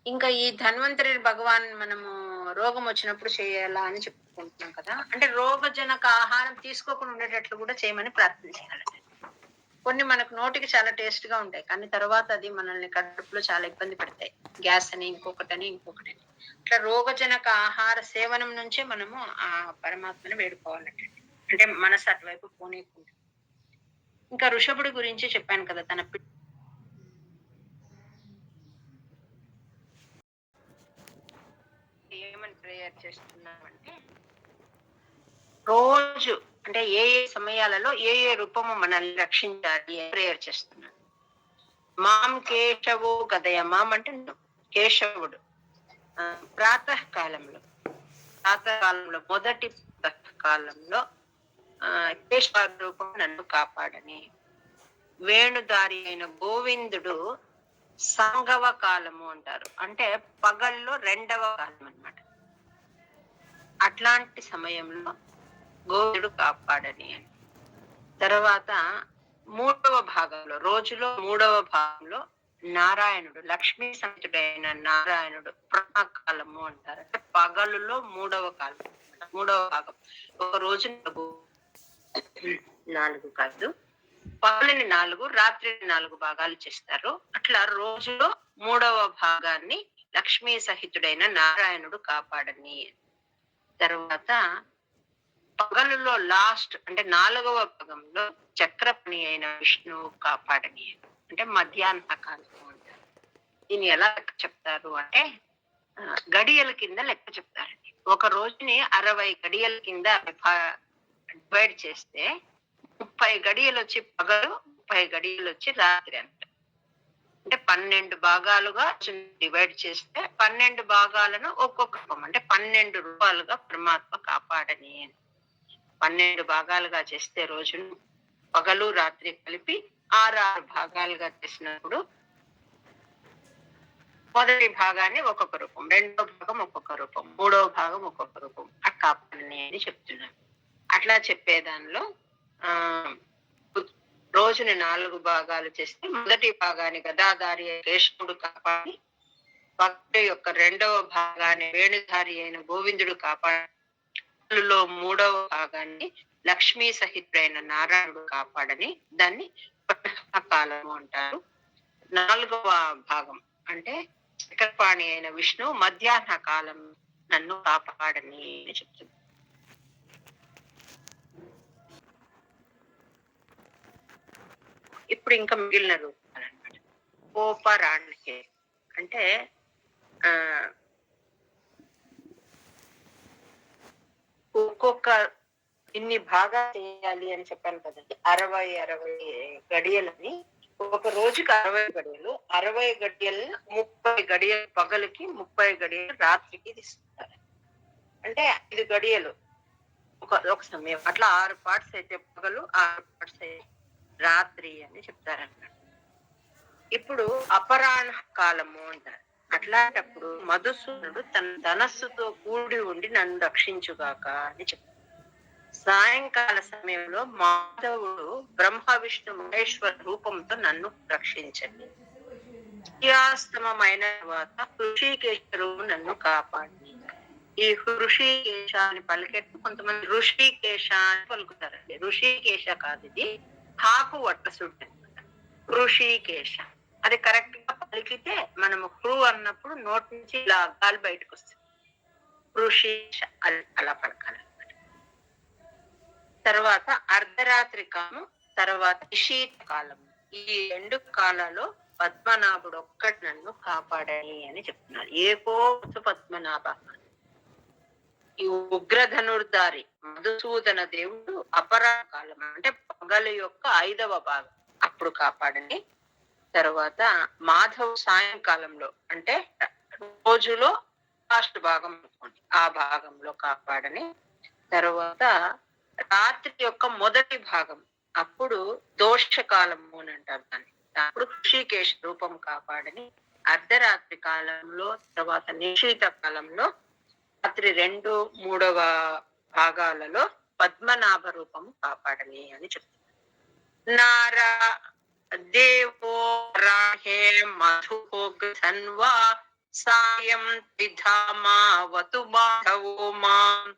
S1: ఇంకా ఈ ధన్వంతరి భగవాన్ మనము రోగం వచ్చినప్పుడు చేయాలా అని చెప్పుకుంటున్నాం కదా. అంటే రోగజనక ఆహారం తీసుకోకుండా ఉండేటట్లు కూడా చేయమని ప్రార్థించాలండి. కొన్ని మనకు నోటికి చాలా టేస్ట్ గా ఉంటాయి, కానీ తర్వాత అది మనల్ని కడుపులో చాలా ఇబ్బంది పెడతాయి. గ్యాస్ అని ఇంకొకటని. ఇట్లా రోగజనక ఆహార సేవనం నుంచే మనము ఆ పరమాత్మని వేడుకోవాలంటే, అంటే మనసు అటువైపు పోనీకుండా. ఇంకా ఋషభుడి గురించి చెప్పాను కదా, తన ఏమని ప్రేయర్ చేస్తున్నామంటే రోజు అంటే ఏ ఏ సమయాలలో ఏ ఏ రూపము మనల్ని రక్షించాలి అని ప్రేయర్ చేస్తున్నాడు. మాం కేశవు కదయ, మాం అంటే కేశవుడు. ప్రాతకాలంలో మొదటి కాలంలో కేశవ రూపం నన్ను కాపాడని. వేణుదారి అయిన గోవిందుడు సంగవ కాలము అంటారు, అంటే పగల్లో రెండవ కాలం అన్నమాట. అట్లాంటి సమయంలో గోవిందుడు కాపాడని. తర్వాత మూడవ భాగంలో, రోజులో మూడవ భాగంలో నారాయణుడు, లక్ష్మీ సమేతుడైన నారాయణుడు ప్రాతకాలము అంటారు, అంటే పగలులో మూడవ కాలం, మూడవ భాగం. ఒక రోజు 4 కాదు, పగలని 4, రాత్రిని 4 భాగాలు చేస్తారు. అట్లా రోజులో మూడవ భాగాన్ని లక్ష్మీ సహితుడైన నారాయణుడు కాపాడని. తర్వాత పగలులో లాస్ట్ అంటే 4వ భాగంలో చక్రపణి అయిన విష్ణువు కాపాడని, అంటే మధ్యాహ్న కాలం అంటారు. దీన్ని ఎలా లెక్క చెప్తారు అంటే గడియల కింద లెక్క చెప్తారండి. ఒక రోజుని 60 గడియల కింద డివైడ్ చేస్తే 30 గడియలు వచ్చి పగలు, 30 గడియలు వచ్చి రాత్రి అంట. అంటే 12 భాగాలుగా డివైడ్ చేస్తే 12 భాగాలను ఒక్కొక్క రూపం, అంటే 12 రూపాలుగా పరమాత్మ కాపాడని. 12 భాగాలుగా చేస్తే రోజును పగలు రాత్రి కలిపి 6 భాగాలుగా చేసినప్పుడు మొదటి భాగాన్ని ఒక్కొక్క రూపం, రెండో భాగం ఒక్కొక్క రూపం, మూడవ భాగం ఒక్కొక్క రూపం కాపాడని అని చెప్తున్నాను. అట్లా చెప్పేదానిలో రోజుని 4 భాగాలు చేస్తే మొదటి భాగాన్ని గదాధారి కేశవుడు కాపాడి, భక్తుడి యొక్క రెండవ భాగాన్ని వేణుధారి అయిన గోవిందుడు కాపాడులో, మూడవ భాగాన్ని లక్ష్మీ సహితుడైన నారాయణుడు కాపాడని. దాన్ని కాలము అంటారు. 4వ భాగం అంటే చక్రపాణి అయిన విష్ణు మధ్యాహ్న కాలం నన్ను కాపాడని అని చెప్తుంది. ఇప్పుడు ఇంకా మిగిలిన రూపాలు అన్నమాట. కోపరాణ్యే అంటే ఒక్కొక్క ఇన్ని బాగా చేయాలి అని చెప్పాను కదండి. 60 గడియలని, ఒక రోజుకి 60 గడియలు, 60 గడియలు 30 గడియలు పగలుకి, 30 గడియలు రాత్రికి తీసుకుంటారు. అంటే 5 గడియలు ఒక సమయం. అట్లా 6 పార్ట్స్ అయితే పగలు, 6 పార్ట్స్ అయితే రాత్రి అని చెప్తారన్నమాట. ఇప్పుడు అపరాహ్న కాలము అంటారు. అట్లాంటప్పుడు మధుసూదనుడు తన ధనస్సుతో కూడి ఉండి నన్ను రక్షించుగాక అని చెప్తారు. సాయంకాల సమయంలో మాధవుడు బ్రహ్మ విష్ణు మహేశ్వర రూపంతో నన్ను రక్షించండి. సూర్యాస్తమమైన తర్వాత హృషికేశరు నన్ను కాపాడి. ఈ హృషికేశ అని పలికేట్టు కొంతమంది ఋషికేశ అని పలుకుతారండి. ఋషికేశ కాదు, ఇది కాకు వట్ల సుట్టి ఋషికేశ. అది కరెక్ట్ గా పలికితే మనము హృ అన్నప్పుడు నోటి నుంచి ఇలా గాలి బయటకు వస్తుంది. ఋషికేశ అలా పలకాలి. తర్వాత అర్ధరాత్రి కాలం, తర్వాత శీతకాలం. ఈ 2 కాలాల్లో పద్మనాభుడు ఒక్కటి నన్ను కాపాడాలి అని చెప్తున్నారు. ఏకో పద్మనాభ. ఈ ఉగ్రధనుర్ధారి మధుసూదన దేవుడు అపరాకాలం అంటే పగలు యొక్క 5వ భాగం అప్పుడు కాపాడని. తర్వాత మాధవ్ సాయంకాలంలో అంటే రోజులో లాస్ట్ భాగం అనుకోండి, ఆ భాగంలో కాపాడని. తర్వాత రాత్రి యొక్క మొదటి భాగం అప్పుడు దోషకాలము అని అంటారు దాన్ని, అప్పుడు ఋషికేశ రూపం కాపాడని. అర్ధరాత్రి కాలంలో, తర్వాత నిశీత కాలంలో రాత్రి 2, 3వ భాగాలలో పద్మనాభ రూపం కాపాడని అని చెప్తున్నారు. నారా దేవో రాహే మధుగన్వా సాయం విధామావతు బాధవో మాం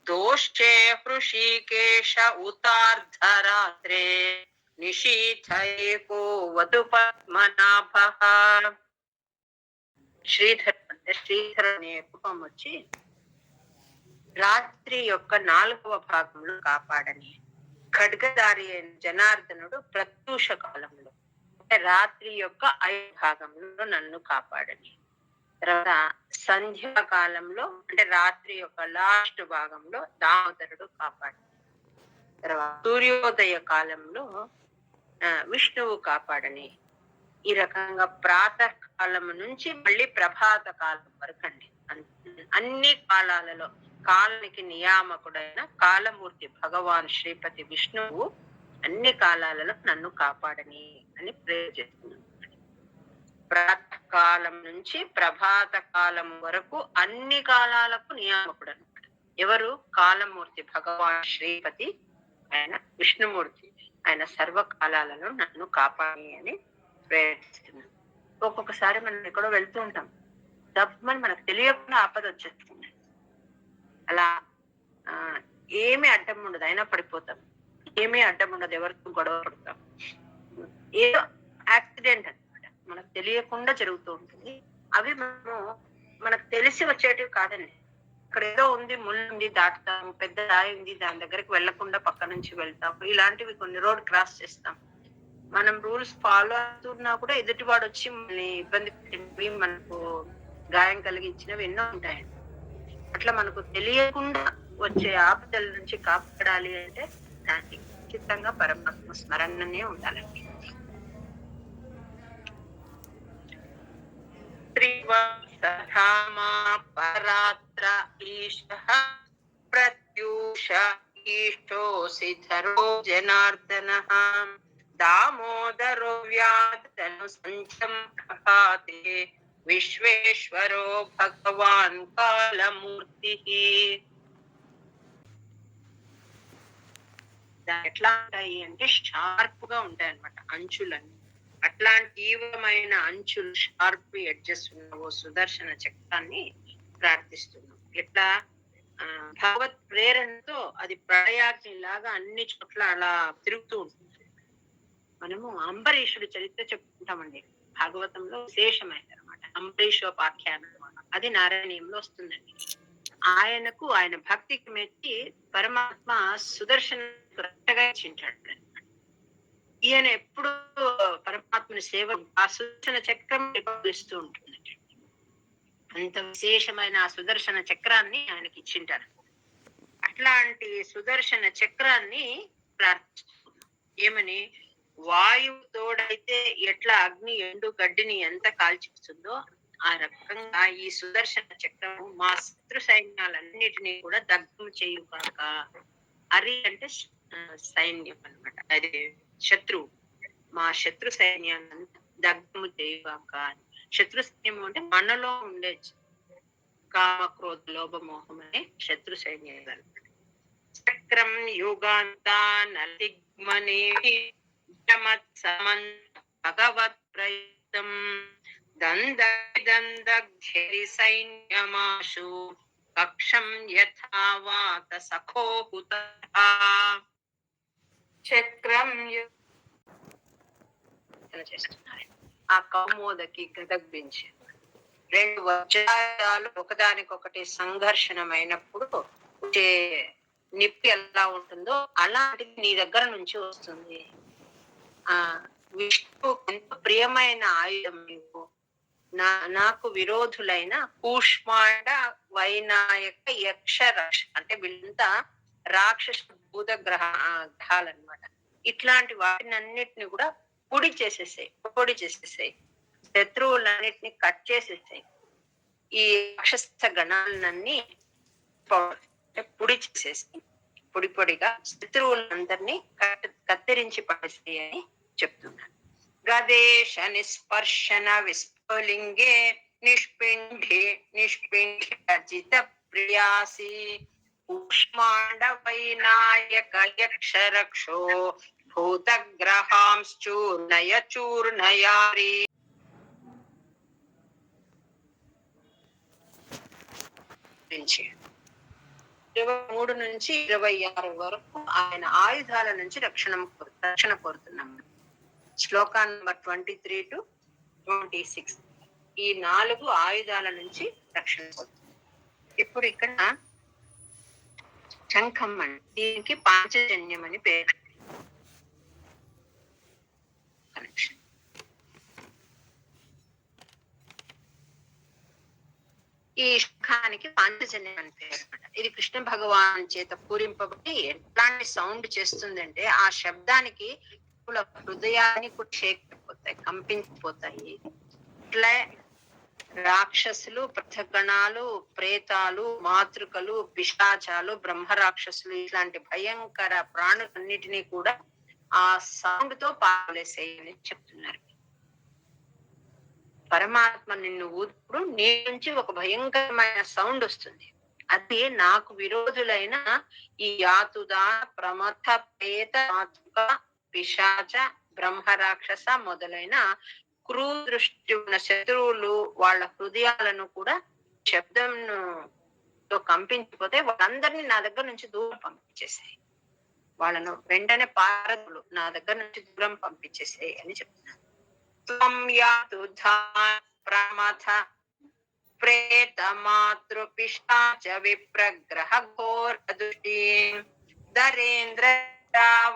S1: దోష్టే హృషికేశ ఉతార్ధరాత్రే నిశీథయేకో వధు పద్మనాభ. శ్రీధర్ అంటే శ్రీధర్ అనే రూపం వచ్చి రాత్రి యొక్క 4వ భాగంలో కాపాడని. ఖడ్గధారి అయిన జనార్దనుడు ప్రత్యూష కాలంలో అంటే రాత్రి యొక్క 5వ భాగంలో నన్ను కాపాడని. తర్వాత సంధ్యాకాలంలో అంటే రాత్రి యొక్క లాస్ట్ భాగంలో దామోదరుడు కాపాడని. తర్వాత సూర్యోదయ కాలంలో విష్ణువు కాపాడని. ఈ రకంగా ప్రాతః కాలం నుంచి మళ్ళీ ప్రభాత కాలం వరకు అండి, అన్ని కాలాలలో కాలానికి నియామకుడైన కాలమూర్తి భగవాన్ శ్రీపతి విష్ణువు అన్ని కాలాలలో నన్ను కాపాడని అని ప్రేర్ చేస్తున్నాను. ప్రాతకాలం నుంచి ప్రభాత కాలం వరకు అన్ని కాలాలకు నియామకుడు అనమాట. ఎవరు? కాలమూర్తి భగవాన్ శ్రీపతి, ఆయన విష్ణుమూర్తి, ఆయన సర్వకాలాలను నన్ను కాపాడి అని ప్రేరేపిస్తున్నాను. ఒక్కొక్కసారి మనం ఎక్కడో వెళ్తూ ఉంటాం, దబ్బని మనకు తెలియకుండా ఆపద వచ్చేస్తుంది. అలా ఏమీ అడ్డం ఉండదు, అయినా పడిపోతాం. ఏమీ అడ్డం ఉండదు, ఎవరితో గొడవ పడతాం. ఏదో యాక్సిడెంట్ అనమాట, మనకు తెలియకుండా జరుగుతూ ఉంటుంది. అవి మనకు తెలిసి వచ్చేటివి కాదండి. ఇక్కడ ఏదో ఉంది, ముళ్ళు ఉంది, దాటుతాం, పెద్ద రాయి ఉంది, దాని దగ్గరికి వెళ్లకుండా పక్క నుంచి వెళ్తాం. ఇలాంటివి కొన్ని రోడ్ క్రాస్ చేస్తాం. మనం రూల్స్ ఫాలో అవుతున్నా కూడా ఎదుటివాడు వచ్చి మనల్ని ఇబ్బంది పెట్టి మనకు గాయం కలిగించినవి ఎన్నో ఉంటాయండి. అట్లా మనకు తెలియకుండా వచ్చే ఆపదల నుంచి కాపాడాలి అంటే దానికి ఖచ్చితంగా పరమాత్మ స్మరణనే ఉండాలండి. పరాత్ర ఈశః ప్రత్యూష ఈష్టోసి ధరో జనార్దనః దామోదరో వ్యాధను సంచం ప్రపాతే విశ్వేశ్వరో భగవాన్ కాలమూర్తి. ఎట్లా ఉంటాయి అంటే షార్ప్ గా ఉంటాయి అన్నమాట అంచులన్నీ. అట్లాంటి తీవ్రమైన అంచులు, షార్ప్ ఎడ్జెస్ ఉన్న ఓ సుదర్శన చక్రాన్ని ప్రార్థిస్తున్నాం. ఎట్లా? భగవత్ ప్రేరణతో అది ప్రళయాగ్ని లాగా అన్ని చోట్ల అలా తిరుగుతూ ఉంటుంది. మనము అంబరీషుడి చరిత్ర చెప్పుకుంటామండి, భాగవతంలో విశేషమైనది అనమాట. అంబరీషోపాఖ్యానం అది నారాయణీయంలో వస్తుందండి. ఆయనకు ఆయన భక్తికి మెచ్చి పరమాత్మ సుదర్శన రక్షగా ఇచ్చింటాడు. ఈయన ఎప్పుడు పరమాత్మని సేవ ఆ సుదర్శన చక్రం పరిపాలిస్తూ ఉంటుంది. అంత విశేషమైన ఆ సుదర్శన చక్రాన్ని ఆయనకి ఇచ్చింటారు. అట్లాంటి సుదర్శన చక్రాన్ని ప్రార్థిస్తున్నాం. ఏమని? వాయువు తోడైతే ఎట్లా అగ్ని ఎండు గడ్డిని ఎంత కాల్చిస్తుందో ఆ రకంగా ఈ సుదర్శన చక్రము మా శత్రు సైన్యాలన్నిటినీ కూడా దగ్ధం చేయుగాక. అరి అంటే సైన్యం అన్నమాట, అది శత్రువు. మా శత్రు సైన్యాన్ని దగ్ధము చేయుగాక. శత్రు సైన్యం అంటే మనలో ఉండే కామ క్రోధ లోభ మోహం అనే శత్రు సైన్యాలు. చక్రం యుగాంతానలిగ్మనే భగవత్ ప్రయుక్తం దందగ్ధరి సైన్యమాశు కక్షం యథావాత సఖోహుత చక్రం చేస్తున్నారు. ఆ కౌమోదకి గదగ్గించి రెండు వజ్రాలు ఒకదానికొకటి సంఘర్షణమైనప్పుడు వచ్చే నిప్పి ఎలా ఉంటుందో అలాంటిది నీ దగ్గర నుంచి వస్తుంది. ఆ విష్ణు ఎంతో ప్రియమైన ఆయుధం నీకు. నాకు విరోధులైన కూష్మాండ వైనాయక యక్ష రక్ష అంటే వీళ్ళంతా రాక్షస భూత గ్రహాలన్నమాట. ఇట్లాంటి వాటినన్నిటిని కూడా పొడి చేసేసాయి. శత్రువులన్నిటిని కట్ చేసేసాయి. ఈ రాక్షస గణాలన్నీ పొడి చేసేసి పొడిగా శత్రువులందరినీ కత్తిరించి పడేసాయని చెప్తున్నారు. గదేశ నిస్పర్శన విస్ఫులింగే నిష్పిండిత ప్రియాసి కూష్మాండ వైనాయక యక్ష రక్షో భూతగ్రహాంశ్చూర్ణయారి. 23 నుంచి 26 వరకు ఆయన ఆయుధాల నుంచి రక్షణ కోరుతున్నాం. శ్లోకా నంబర్ 23 to 26 ఈ 4 ఆయుధాల నుంచి రక్షణ కోరుతున్నాం. ఇప్పుడు ఇక్కడ శంఖం అని, దీనికి పాంచజన్యం అని పేరు. కనెక్షన్ ఈ శంఖానికి పాంచజన్యం అని పేరు అనమాట. ఇది కృష్ణ భగవాన్ చేత పూరింపబడి ఎట్లాంటి సౌండ్ చేస్తుందంటే ఆ శబ్దానికి హృదయాన్ని కూడా షేక్ అయిపోతాయి, కంపించిపోతాయి. ఇట్లా రాక్షసులు, పృథగణాలు, ప్రేతాలు, మాతృకలు, పిశాచాలు, బ్రహ్మ రాక్షసులు ఇట్లాంటి భయంకర ప్రాణులన్నిటినీ కూడా ఆ సౌండ్ తో పాలేసేయని చెప్తున్నారు. పరమాత్మ నిన్ను ఊదుప్పుడు నీ నుంచి ఒక భయంకరమైన సౌండ్ వస్తుంది. అది నాకు విరోధులైన ఈ యాతుదా, ప్రమథ, ప్రేత, మాతృక, పిశాచ, బ్రహ్మ రాక్షస మొదలైన దృష్టి ఉన్న శత్రువులు వాళ్ళ హృదయాలను కూడా శబ్దంతో కంపించిపోతే వాళ్ళందరినీ నా దగ్గర నుంచి దూరం పంపించేసాయి. వాళ్ళను వెంటనే పారదులు నా దగ్గర నుంచి దూరం పంపించేసాయి అని చెప్తున్నారు. ప్రమథ ప్రేత మాతృ పిశాచ విప్రగ్రహ ఘోర దృష్టి దరేంద్ర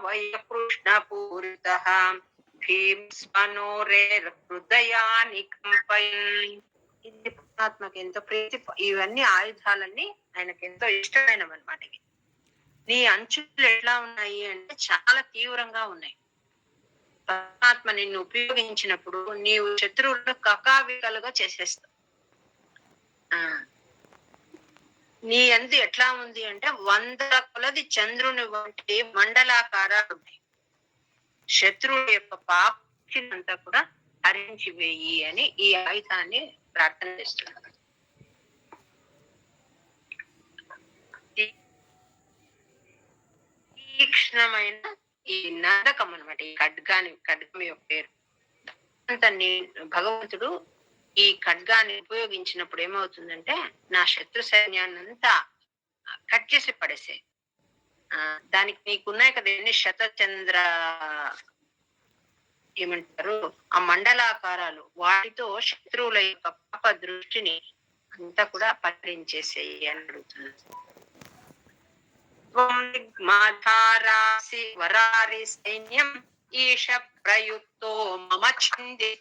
S1: వయ కృష్ణ పూరిత హృదయాన్ని ఇది పరమాత్మకి ఎంతో ప్రీతి. ఇవన్నీ ఆయుధాలన్నీ ఆయనకి ఎంతో ఇష్టమైనవి అన్నమాట. నీ అంచులు ఎట్లా ఉన్నాయి అంటే చాలా తీవ్రంగా ఉన్నాయి. పరమాత్మ నిన్ను ఉపయోగించినప్పుడు నీవు శత్రువులను కకావికలుగా చేసేస్తావు. నీ అందు ఎట్లా ఉంది అంటే 100 కొలది చంద్రుని వంటి మండలాకారాలు ఉన్నాయి. శత్రువుల యొక్క పాపంతా కూడా హరించి వేయి అని ఈ ఆయుధాన్ని ప్రార్థన చేస్తున్నారు. తీక్ష్ణమైన ఈ నందకం అనమాట. ఈ ఖడ్గం యొక్క పేరు. భగవంతుడు ఈ ఖడ్గాన్ని ఉపయోగించినప్పుడు ఏమవుతుందంటే నా శత్రు సైన్యాన్ని అంతా కట్ చేసి పడేసే. దానికి నీకున్నాయి కదా ఎన్ని శతచంద్ర ఏమంటారు ఆ మండలాకారాలు, వాటితో శత్రువుల యొక్క పాప దృష్టిని అంతా కూడా పట్టించేసేయి అని అడుగుతున్నారు. వరారి సైన్యం ఈశ ప్రయుక్తో మమ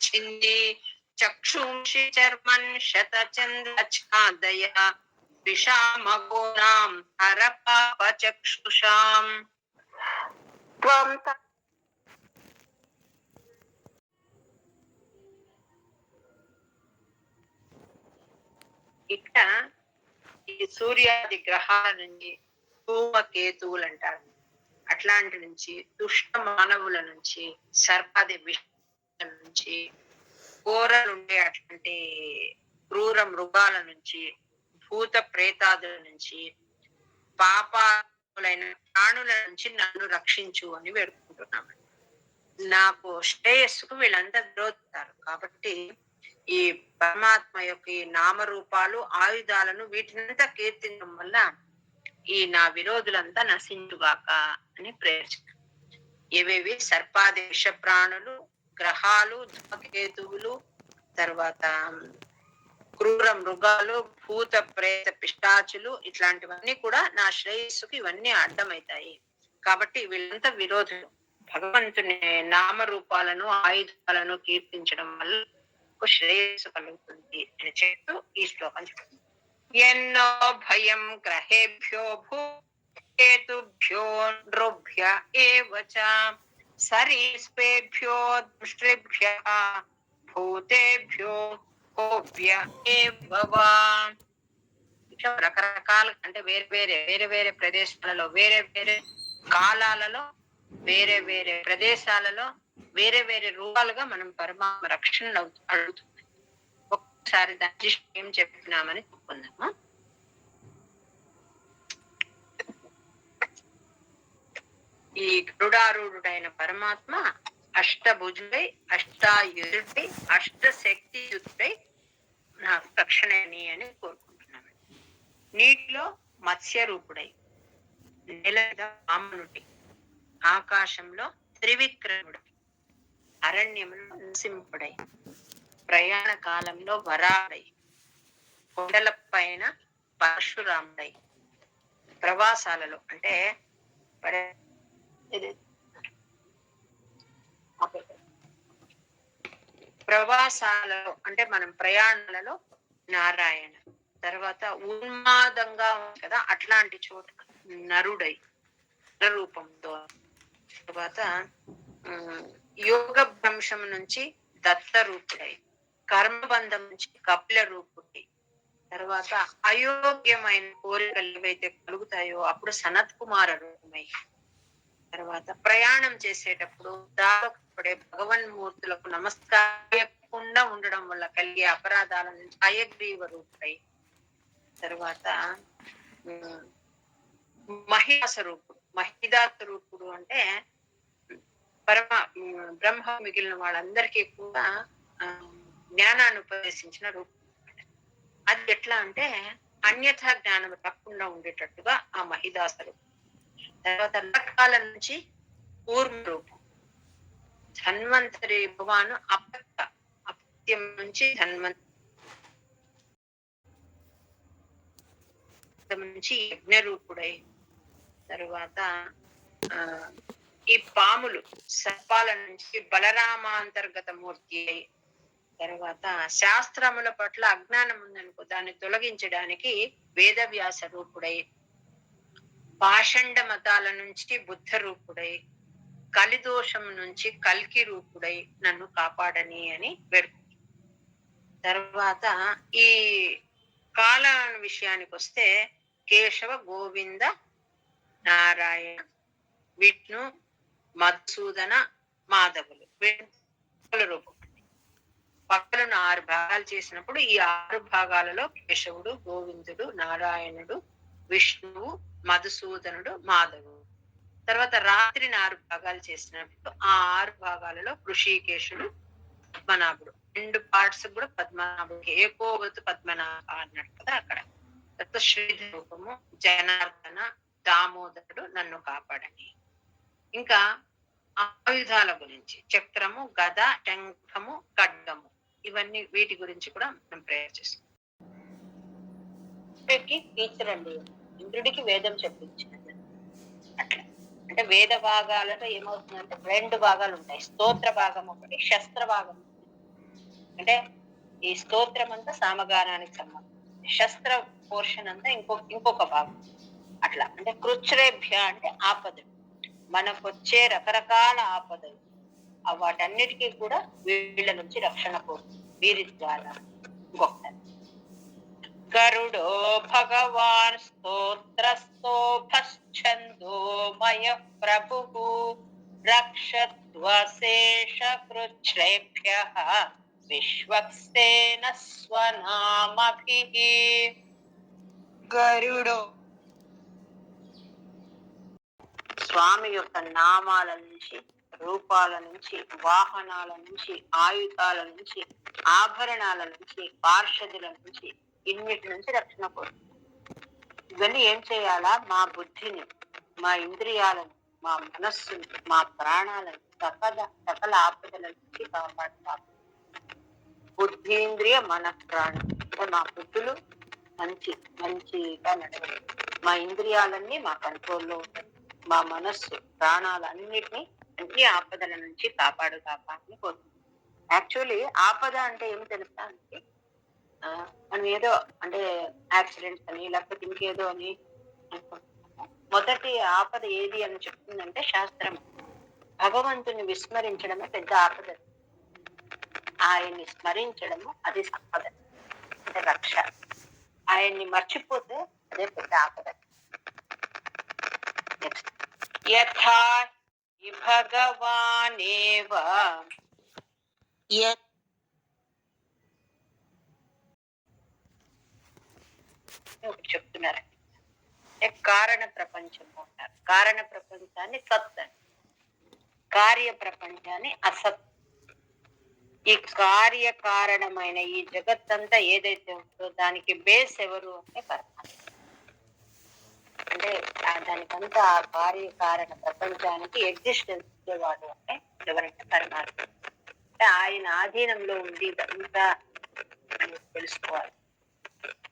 S1: చింది చక్షుంషి చర్మన్ శతచంద్ర ఛాదయ విషామఘోరాం హర పాప చక్షుషాం. ఇక్కడ ఈ సూర్యాది గ్రహాల నుంచి ధూమకేతువులు అంటారు, అట్లాంటి నుంచి దుష్ట మానవుల నుంచి సర్పాది విషయాల నుంచి ఘోరలుండే అట్లాంటి క్రూర మృగాల నుంచి భూత ప్రేతాదుల నుంచి పాపాలైన ప్రాణుల నుంచి నన్ను రక్షించు అని వేడుకుంటున్నాను. నాకు శ్రేయస్సుకు వీళ్ళంతా విరోధిస్తారు కాబట్టి ఈ పరమాత్మ యొక్క ఈ నామరూపాలు ఆయుధాలను వీటినంతా కీర్తించడం వల్ల ఈ నా విరోధులంతా నశించుగాక అని ప్రేర్చ ఏవేవి సర్పాది విష ప్రాణులు, గ్రహాలు, ధూమకేతువులు, తర్వాత క్రూర మృగాలు, భూత ప్రేత పిశాచులు, ఇట్లాంటివన్నీ కూడా నా శ్రేయస్సుకి ఇవన్నీ అడ్డమవుతాయి. కాబట్టి వీళ్ళంతా విరోధులు. భగవంతుని నామరూపాలను ఆయుధాలను కీర్తించడం వల్ల శ్రేయస్సు కలుగుతుంది అని చెప్తూ ఈ శ్లోకం చెప్తుంది. ఎన్నో భయం గ్రహేభ్యో భూతేతుభ్యో నృభ్య ఏవచ సరీసృపేభ్యో దృష్టిభ్యః భూతేభ్యో కోభ్య ఏవవా. రకరకాల అంటే వేరే వేరే ప్రదేశాలలో, వేరే వేరే కాలాలలో, వేరే వేరే ప్రదేశాలలో వేరే వేరే రూపాలుగా మనం పరమాత్మ రక్షణ అడుగుతుంది. ఒక్కసారి దాని ఏం చెప్పినామని చెప్పుకుందామా. ఈ గరుడారూఢుడైన పరమాత్మ అష్టభుజుడై, అష్టాయుధుడై, అష్టశక్తియుతుడై నాకు రక్షణని అని కోరుకుంటున్నాను. నీటిలో మత్స్య రూపుడై, నేల మీద వామనుడి, ఆకాశంలో త్రివిక్రముడై, అరణ్యములో నరసింహుడై, ప్రయాణ కాలంలో వరాడై, కొండల పైన పరశురాముడై, ప్రవాసాలలో అంటే ప్రవాసాలలో అంటే మనం ప్రయాణాలలో నారాయణ, తర్వాత ఉన్మాదంగా ఉంది కదా అట్లాంటి చోట నరుడై రూపంతో, తర్వాత యోగ భ్రంశం నుంచి దత్త రూపుడై, కర్మబంధం నుంచి కపిల రూపుడై, తర్వాత అయోగ్యమైన కోరికలు ఏవైతే కలుగుతాయో అప్పుడు సనత్ కుమార రూపమై, తర్వాత ప్రయాణం చేసేటప్పుడు దాపడే భగవన్మూర్తులకు నమస్కారకుండా ఉండడం వల్ల కలిగే అపరాధాల నుంచి అయగ్రీవ రూపుడై, తర్వాత మహిళాస్వరూపుడు, మహిళాస్వరూపుడు అంటే బ్రహ్మ మిగిలిన వాళ్ళందరికీ కూడా జ్ఞానాన్ని ఉపదేశించిన రూపం. అది ఎట్లా అంటే అన్యథా జ్ఞానం తప్పకుండా ఉండేటట్టుగా ఆ మహిదాసరూపం. తర్వాత రకాల నుంచి కూర్మ రూపం, ధన్వంతరి భగవాను అపత్యం నుంచి నుంచి యజ్ఞ రూపుడై, తర్వాత ఈ పాములు సర్పాల నుంచి బలరామాంతర్గత మూర్తి అయి, తర్వాత శాస్త్రముల పట్ల అజ్ఞానం ఉందనుకో దాన్ని తొలగించడానికి వేదవ్యాస రూపుడై, పాషండ మతాల నుంచి బుద్ధ రూపుడై, కలిదోషం నుంచి కల్కి రూపుడై నన్ను కాపాడని అని వేడుకుంటాం. తర్వాత ఈ కాల విషయానికి వస్తే కేశవ, గోవింద, నారాయణ, విష్ణు, మధుసూదన, మాధవులు రూపం. పక్కలను 6 భాగాలు చేసినప్పుడు ఈ 6 భాగాలలో కేశవుడు, గోవిందుడు, నారాయణుడు, విష్ణువు, మధుసూదనుడు, మాధవుడు. తర్వాత రాత్రిని 6 భాగాలు చేసినప్పుడు ఆ 6 భాగాలలో ఋషికేశుడు, పద్మనాభుడు, 2 పార్ట్స్ కూడా పద్మనాభుడు, ఏకోవతు పద్మనాభ అన్నాడు కదా అక్కడ. తర్వాత శ్రీధర రూపము, జనార్దన, దామోదరుడు నన్ను కాపాడని. ఇంకా ఆయుధాల గురించి చక్రము, గద, శంఖము, ఖడ్గము, ఇవన్నీ వీటి గురించి కూడా మనం ప్రేయర్ చేస్తాం. టీచర్ అండి ఇంద్రుడికి వేదం చెప్పించింది అట్లా. అంటే వేద భాగాలలో ఏమవుతుందంటే 2 భాగాలు ఉంటాయి. స్తోత్ర భాగం ఒకటి, శస్త్ర భాగం. అంటే ఈ స్తోత్రం అంతా సామగానానికి సంబంధం, శస్త్ర పోర్షన్ అంతా ఇంకొక భాగం అట్లా. అంటే కృచ్ఛ్రేభ్య అంటే ఆపదలు, మనకు వచ్చే రకరకాల ఆపదలు, వాటన్నిటికీ కూడా వీళ్ళ నుంచి రక్షణ కోరుతుంది వీరి ద్వారా. గొప్ప గరుడో భగవాన్ స్తోత్రస్తోభశ్చందోమయ ప్రభు రక్షత్వశేష కృచ్ఛ్రేభ్యః విశ్వక్సేన స్వనామభిః. గరుడో స్వామి యొక్క నామాల నుంచి రూపాల నుంచి, వాహనాల నుంచి, ఆయుధాల నుంచి, ఆభరణాల నుంచి, పార్షదుల నుంచి, ఇన్నిటి నుంచి రక్షణ కోరుతుంది. ఇవన్నీ ఏం చేయాలా? మా బుద్ధిని, మా ఇంద్రియాలను, మా మనస్సుని, మా ప్రాణాలను సకల ఆపదల నుంచి కాపాడుతాం. బుద్ధీంద్రియ మన ప్రాణం. మా బుద్ధులు మంచిగా నడవాలి. మా ఇంద్రియాలన్నీ మా కంట్రోల్లో ఉంటాయి. మా మనస్సు, ప్రాణాలు అన్ని ఆపదల నుంచి కాపాడుతామని కోరుతుంది. యాక్చువల్లీ ఆపద అంటే ఏమి తెలుసా అంటే, మనం ఏదో అంటే యాక్సిడెంట్స్ అని లేకపోతే ఇంకేదో అని అనుకుంటున్నాము. మొదటి ఆపద ఏది అని చెప్తుందంటే శాస్త్రం, భగవంతుని విస్మరించడమే పెద్ద ఆపద. ఆయన్ని స్మరించడము అది సంపద, అంటే రక్ష. ఆయన్ని మర్చిపోతే అదే పెద్ద ఆపద. యథా భగవానేవ చెప్తున్నారు. కారణ ప్రపంచం అంటారు. కారణ ప్రపంచాన్ని సత్, కార్య ప్రపంచాన్ని అసత్. ఈ కార్యకారణమైన ఈ జగత్తంతా ఏదైతే ఉందో దానికి బేస్ ఎవరు అంటే పరమాత్మ. అంటే దానికంతా ఆ కార్యకారణ ప్రపంచానికి ఎగ్జిస్టెన్స్ ఇచ్చేవాడు అంటే ఎవరంటే పరమాత్మ. అంటే ఆయన ఆధీనంలో ఉంది ఇదంతా అని తెలుసుకోవాలి.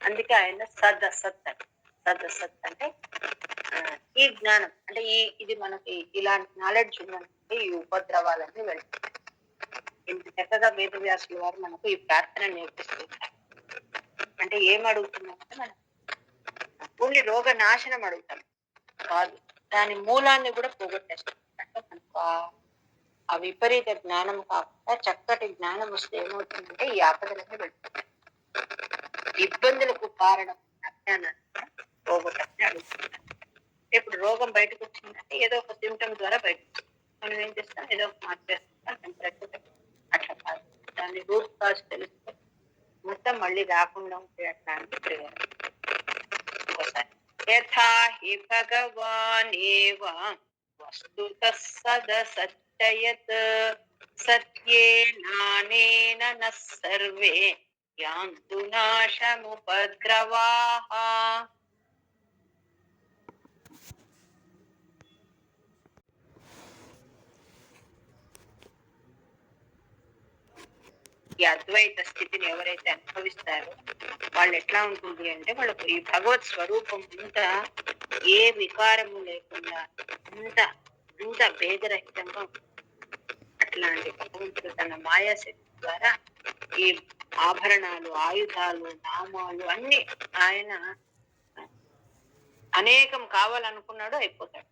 S1: అందుకే ఆయన సదసత్ అని. సదసత్ అంటే ఈ జ్ఞానం అంటే ఇది మనకి ఇలాంటి నాలెడ్జ్ ఉందంటే ఈ ఉపద్రవాలన్నీ వెళ్తాయి. ఇంత చక్కగా వేదవ్యాసుల వారు మనకు ఈ ప్రార్థన నేర్పిస్తున్నారు. అంటే ఏం అడుగుతున్నామంటే మనం ఓన్లీ రోగ నాశనం అడుగుతాం కాదు, దాని మూలాన్ని కూడా పోగొట్టేస్తాం. అంటే మనకు ఆ విపరీత జ్ఞానం కాకుండా చక్కటి జ్ఞానం వస్తే ఏమవుతుందంటే ఈ ఆపదలన్నీ వెళ్తాయి. ఇబ్బందులకు కారణం అజ్ఞానాన్ని పోగొట్టని అడుగుతున్నాం. ఇప్పుడు రోగం బయటకు వచ్చిందంటే ఏదో ఒక సిమ్టమ్ ద్వారా బయటకు వస్తుంది. మనం ఏం చేస్తాం, ఏదో ఒక మార్చేస్తాం, అట్లా కాదు. దాన్ని రూట్ కాజ్ తెలిస్తే మొత్తం మళ్ళీ రాకుండా ఉండడానికి ప్రేరణ. ఇంకోసారి యథా హి భగవానేవ వస్తుతః సదసత్యయత్ సత్యేనానేన నః సర్వే యాంతు నాశముపద్రవాః. ఈ అద్వైత స్థితిని ఎవరైతే అనుభవిస్తారో వాళ్ళు ఎట్లా ఉంటుంది అంటే, వాళ్ళకు ఈ భగవత్ స్వరూపం అంతా ఏ వికారము లేకుండా అంత భేదరహితంగా ఉంటుంది. అట్లాంటి భగవంతుడు తన మాయాశక్తి ద్వారా ఈ ఆభరణాలు, ఆయుధాలు, నామాలు అన్ని ఆయన అనేకం కావాలనుకున్నాడు, అయిపోతాడు.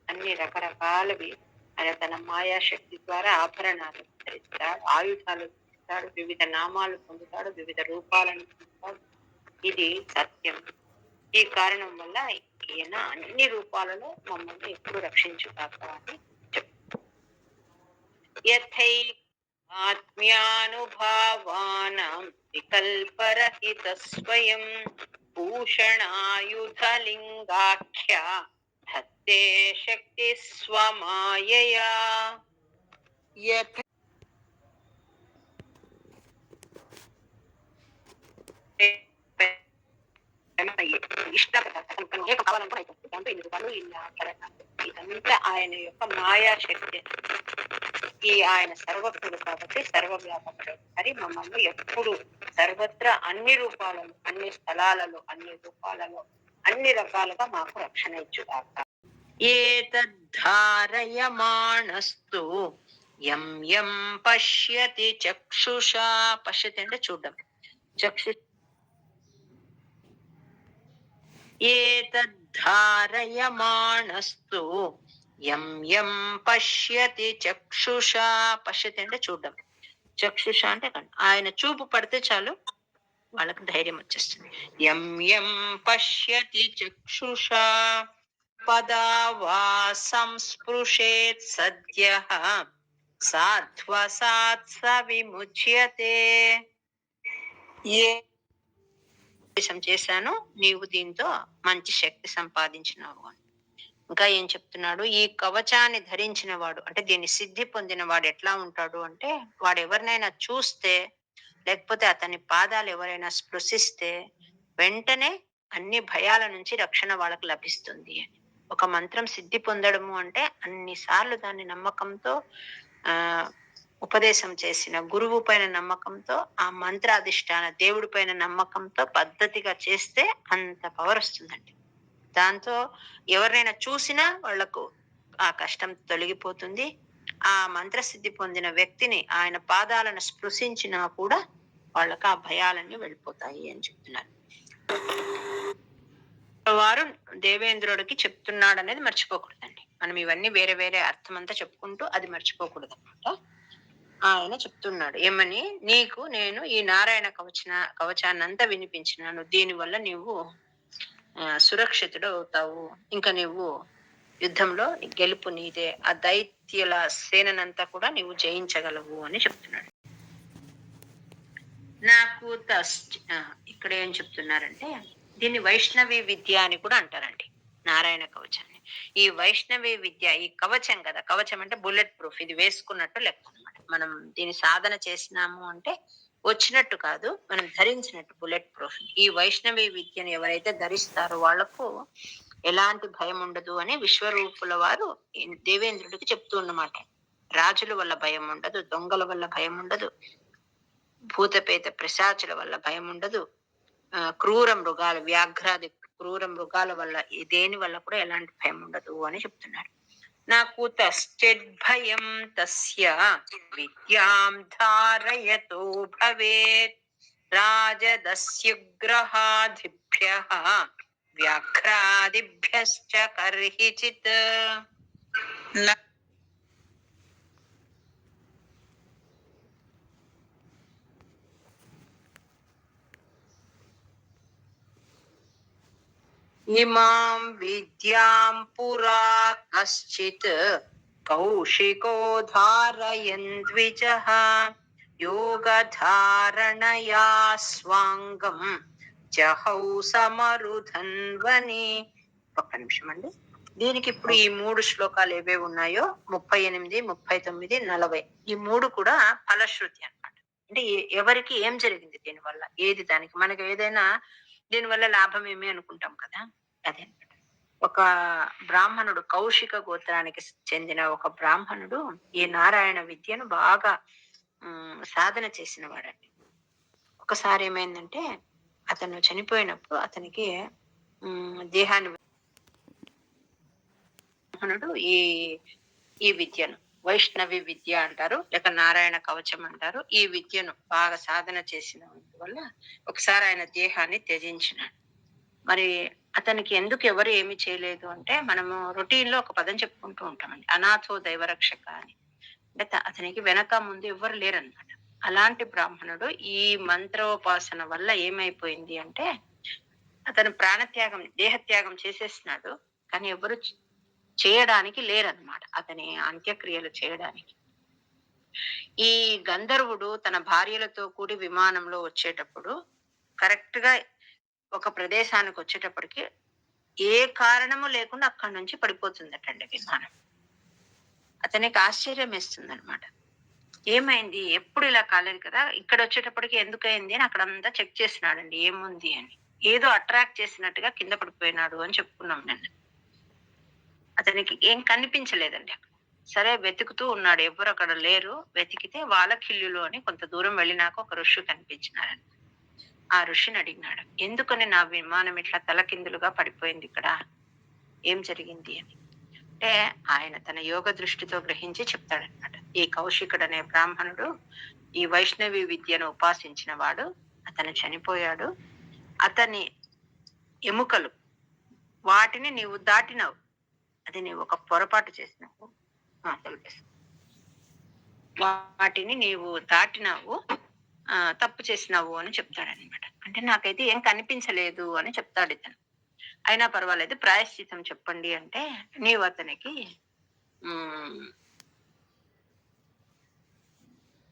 S1: అన్ని రకరకాలవి ఆయన తన మాయాశక్తి ద్వారా ఆభరణాలు ధరిస్తాడు, ఆయుధాలు ధరిస్తాడు, వివిధ నామాలు పొందుతాడు, వివిధ రూపాలను పొందుతాడు. ఇది సత్యం. ఈ కారణం వల్ల ఈయన అన్ని రూపాలలో మమ్మల్ని ఎప్పుడు రక్షించుగాక అని చెప్తారు. యథై ఆత్మ్యానుభావానాం వికల్పరహిత స్వయం భూషణాయుధలింగాఖ్య ధత్తే శక్తి స్వమాయయా. ఇదంతా ఆయన యొక్క మాయాశక్తి. ఈ ఆయన సర్వజ్ఞుడు కాబట్టి సర్వవ్యాపకుడు. మరి మమ్మల్ని ఎప్పుడు సర్వత్రా అన్ని రూపాలలో, అన్ని స్థలాలలో, అన్ని రూపాలలో, అన్ని రకాలుగా మాకు రక్షణ ఇచ్చుగాక. ఏతద్ధారయమాణస్తు యం యం పశ్యతి చక్షుషా. పశ్యతి అంటే చూడడం. చక్షు ఏతద్ధారయమాణస్తు యం యం పశ్యతి చక్షుషా. పశ్యతి అంటే చూడడం. చక్షుష అంటే ఆయన చూపు పడితే చాలు వాళ్ళకి ధైర్యం వచ్చేస్తుంది. యం యం పశ్యతి చక్షుషా పదా వా సంస్పృశేత్ సద్యః సాధ్వసాత్ స విముచ్యతే. ఏ చేశాను నీవు దీంతో మంచి శక్తి సంపాదించినావు అని. ఇంకా ఏం చెప్తున్నాడు, ఈ కవచాన్ని ధరించిన వాడు అంటే దీన్ని సిద్ధి పొందిన వాడు ఎట్లా ఉంటాడు అంటే, వాడు ఎవరినైనా చూస్తే లేకపోతే అతని పాదాలు ఎవరైనా స్పృశిస్తే వెంటనే అన్ని భయాల నుంచి రక్షణ వాళ్ళకు లభిస్తుంది అని. ఒక మంత్రం సిద్ధి పొందడము అంటే అన్ని సార్లు దాన్ని నమ్మకంతో ఆ ఉపదేశం చేసిన గురువు పైన నమ్మకంతో, ఆ మంత్రాధిష్టాన దేవుడి పైన నమ్మకంతో పద్ధతిగా చేస్తే అంత పవర్ వస్తుందండి. దాంతో ఎవరినైనా చూసినా వాళ్లకు ఆ కష్టం తొలగిపోతుంది. ఆ మంత్రసిద్ధి పొందిన వ్యక్తిని ఆయన పాదాలను స్పృశించినా కూడా వాళ్ళకి ఆ భయాలన్నీ వెళ్ళిపోతాయి అని చెప్తున్నారు. వారు దేవేంద్రుడికి చెప్తున్నాడు అనేది మర్చిపోకూడదండి. మనం ఇవన్నీ వేరే వేరే అర్థం అంతా చెప్పుకుంటూ అది మర్చిపోకూడదు అనమాట. ఆయన చెప్తున్నాడు ఏమని, నీకు నేను ఈ నారాయణ కవచాన్నంతా వినిపించినాను, దీనివల్ల నీవు సురక్షితుడు అవుతావు, ఇంకా నువ్వు యుద్ధంలో గెలుపు నీదే, ఆ దైత్యుల సేనంతా కూడా నీవు జయించగలవు అని చెప్తున్నాడు. నాకు ఇక్కడ ఏం చెప్తున్నారంటే, దీన్ని వైష్ణవి విద్య అని కూడా అంటారండి, నారాయణ కవచాన్ని. ఈ వైష్ణవి విద్య, ఈ కవచం కదా, కవచం అంటే బుల్లెట్ ప్రూఫ్, ఇది వేసుకున్నట్టు లెక్క అనమాట. మనం దీని సాధన చేసినాము అంటే వచ్చినట్టు కాదు, మనం ధరించినట్టు బుల్లెట్ ప్రూఫ్. ఈ వైష్ణవి విద్యను ఎవరైతే ధరిస్తారో వాళ్లకు ఎలాంటి భయం ఉండదు అని విశ్వరూపుల వారు దేవేంద్రుడికి చెప్తూ ఉన్నమాట. రాజుల వల్ల భయం ఉండదు, దొంగల వల్ల భయం ఉండదు, భూతపేత ప్రశాచుల వల్ల భయం ఉండదు, క్రూర మృగాలు, వ్యాఘ్రాది క్రూర మృగాల వల్ల దేని వల్ల కూడా ఎలాంటి భయం ఉండదు అని చెప్తున్నారు. నాకు తశ్చిద్భయం తస్య విద్యాం ధారయతో భవేత్ రాజదస్యుగ్రహాదిభ్యః వ్యాఘ్రాదిభ్యశ్చ కర్హిచిత్. ఇమాం విద్యాం పురా కశ్చిత్ కౌశికో ధారయన్ ద్విజః యోగధారణయా స్వాంగం జహౌ సమరుధన్వని. ఒక్క నిమిషం అండి. దీనికి ఇప్పుడు ఈ 3 శ్లోకాలు ఏవేవి ఉన్నాయో 38, 39, 40 ఈ 3 కూడా ఫలశ్రుతి అన్నమాట. అంటే ఎవరికి ఏం జరిగింది దీనివల్ల, ఏది దానికి మనకి ఏదైనా దీనివల్ల లాభం ఏమి అనుకుంటాం కదా, అదే అన్నమాట. ఒక బ్రాహ్మణుడు, కౌశిక గోత్రానికి చెందిన ఒక బ్రాహ్మణుడు ఈ నారాయణ విద్యను బాగా సాధన చేసిన వాడండి. ఒకసారి ఏమైందంటే, అతను చనిపోయినప్పుడు అతనికి దేహాన్ని బ్రాహ్మణుడు ఈ విద్యను వైష్ణవి విద్య అంటారు, లేక నారాయణ కవచం అంటారు, ఈ విద్యను బాగా సాధన చేసిన వల్ల ఒకసారి ఆయన దేహాన్ని త్యజించినాడు. మరి అతనికి ఎందుకు ఎవరు ఏమి చేయలేదు అంటే, మనము రొటీన్ లో ఒక పదం చెప్పుకుంటూ ఉంటామండి, అనాథో దైవరక్షక అని. అంటే అతనికి వెనక ముందు ఎవ్వరు లేరన్నమాట. అలాంటి బ్రాహ్మణుడు ఈ మంత్రోపాసన వల్ల ఏమైపోయింది అంటే, అతను ప్రాణత్యాగం, దేహత్యాగం చేసేసినాడు, కానీ ఎవరు చేయడానికి లేరన్నమాట అతని అంత్యక్రియలు చేయడానికి. ఈ గంధర్వుడు తన భార్యలతో కూడి విమానంలో వచ్చేటప్పుడు కరెక్ట్ గా ఒక ప్రదేశానికి వచ్చేటప్పటికి ఏ కారణము లేకుండా అక్కడి నుంచి పడిపోతుందటండి విమానం. అతనికి ఆశ్చర్యం వేస్తుంది అనమాట, ఏమైంది, ఎప్పుడు ఇలా కాలేదు కదా, ఇక్కడ వచ్చేటప్పటికి ఎందుకైంది అని అక్కడంతా చెక్ చేసినాడండి, ఏముంది అని. ఏదో అట్రాక్ట్ చేసినట్టుగా కింద పడిపోయినాడు అని చెప్పుకున్నాం నిన్న. అతనికి ఏం కనిపించలేదండి. సరే వెతుకుతూ ఉన్నాడు, ఎవరు అక్కడ లేరు. వెతికితే వాలకిల్లులు అని కొంత దూరం వెళ్ళినాక ఒక ఋషి కనిపించినారని. ఆ ఋషిని అడిగినాడు, ఎందుకని నా విమానం ఇట్లా తలకిందులుగా పడిపోయింది, ఇక్కడ ఏం జరిగింది అని. అంటే ఆయన తన యోగ దృష్టితో గ్రహించి చెప్తాడనమాట, ఈ కౌశికుడు అనే బ్రాహ్మణుడు ఈ వైష్ణవి విద్యను ఉపాసించిన వాడు, అతను చనిపోయాడు. అతని ఎముకలు, వాటిని నీవు దాటినావు, అది నీవు ఒక పొరపాటు చేసినావు, వాటిని నీవు దాటినావు, తప్పు చేసినావు అని చెప్తాడనమాట. అంటే నాకైతే ఏం కనిపించలేదు అని చెప్తాడు ఇతను. అయినా పర్వాలేదు, ప్రాయశ్చితం చెప్పండి అంటే, నీవు అతనికి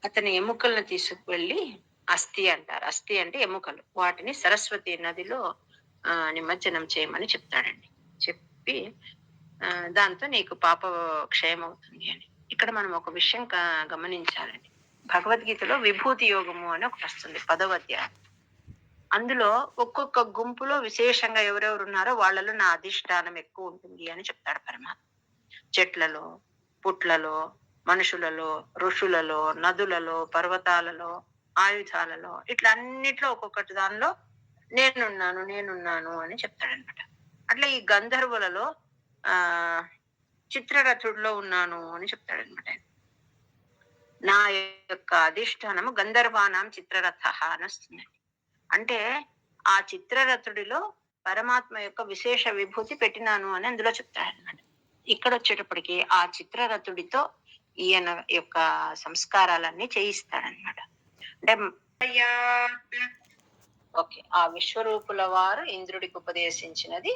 S1: అతని ఎముకలను తీసుకువెళ్ళి, అస్థి అంటారు, అస్థి అంటే ఎముకలు, వాటిని సరస్వతి నదిలో నిమజ్జనం చేయమని చెప్తాడండి. చెప్పి దాంతో నీకు పాప క్షయం అవుతుంది అని. ఇక్కడ మనం ఒక విషయం గమనించాలండి. భగవద్గీతలో విభూతి యోగము అని ఒకటి వస్తుంది 10వ అధ్యాయం. అందులో ఒక్కొక్క గుంపులో విశేషంగా ఎవరెవరు ఉన్నారో వాళ్ళలో నా అధిష్టానం ఎక్కువ ఉంటుంది అని చెప్తాడు పరమాత్మ. చెట్లలో, పుట్లలో, మనుషులలో, ఋషులలో, నదులలో, పర్వతాలలో, ఆయుధాలలో, ఇట్లా అన్నిట్లో ఒక్కొక్కటి దానిలో నేనున్నాను అని చెప్తాడనమాట. అట్లా ఈ గంధర్వులలో ఆ చిత్రరథుడిలో ఉన్నాను అని చెప్తాడనమాట. నా యొక్క అధిష్టానము గంధర్వానాం చిత్రరథ అని వస్తుందండి. అంటే ఆ చిత్రరథుడిలో పరమాత్మ యొక్క విశేష విభూతి పెట్టినాను అని అందులో చెప్తాడనమాట. ఇక్కడ వచ్చేటప్పటికి ఆ చిత్రరథుడితో ఈయన యొక్క సంస్కారాలన్నీ చేయిస్తాడనమాట. అంటే ఓకే, ఆ విశ్వరూపుల వారు ఇంద్రుడికి ఉపదేశించినది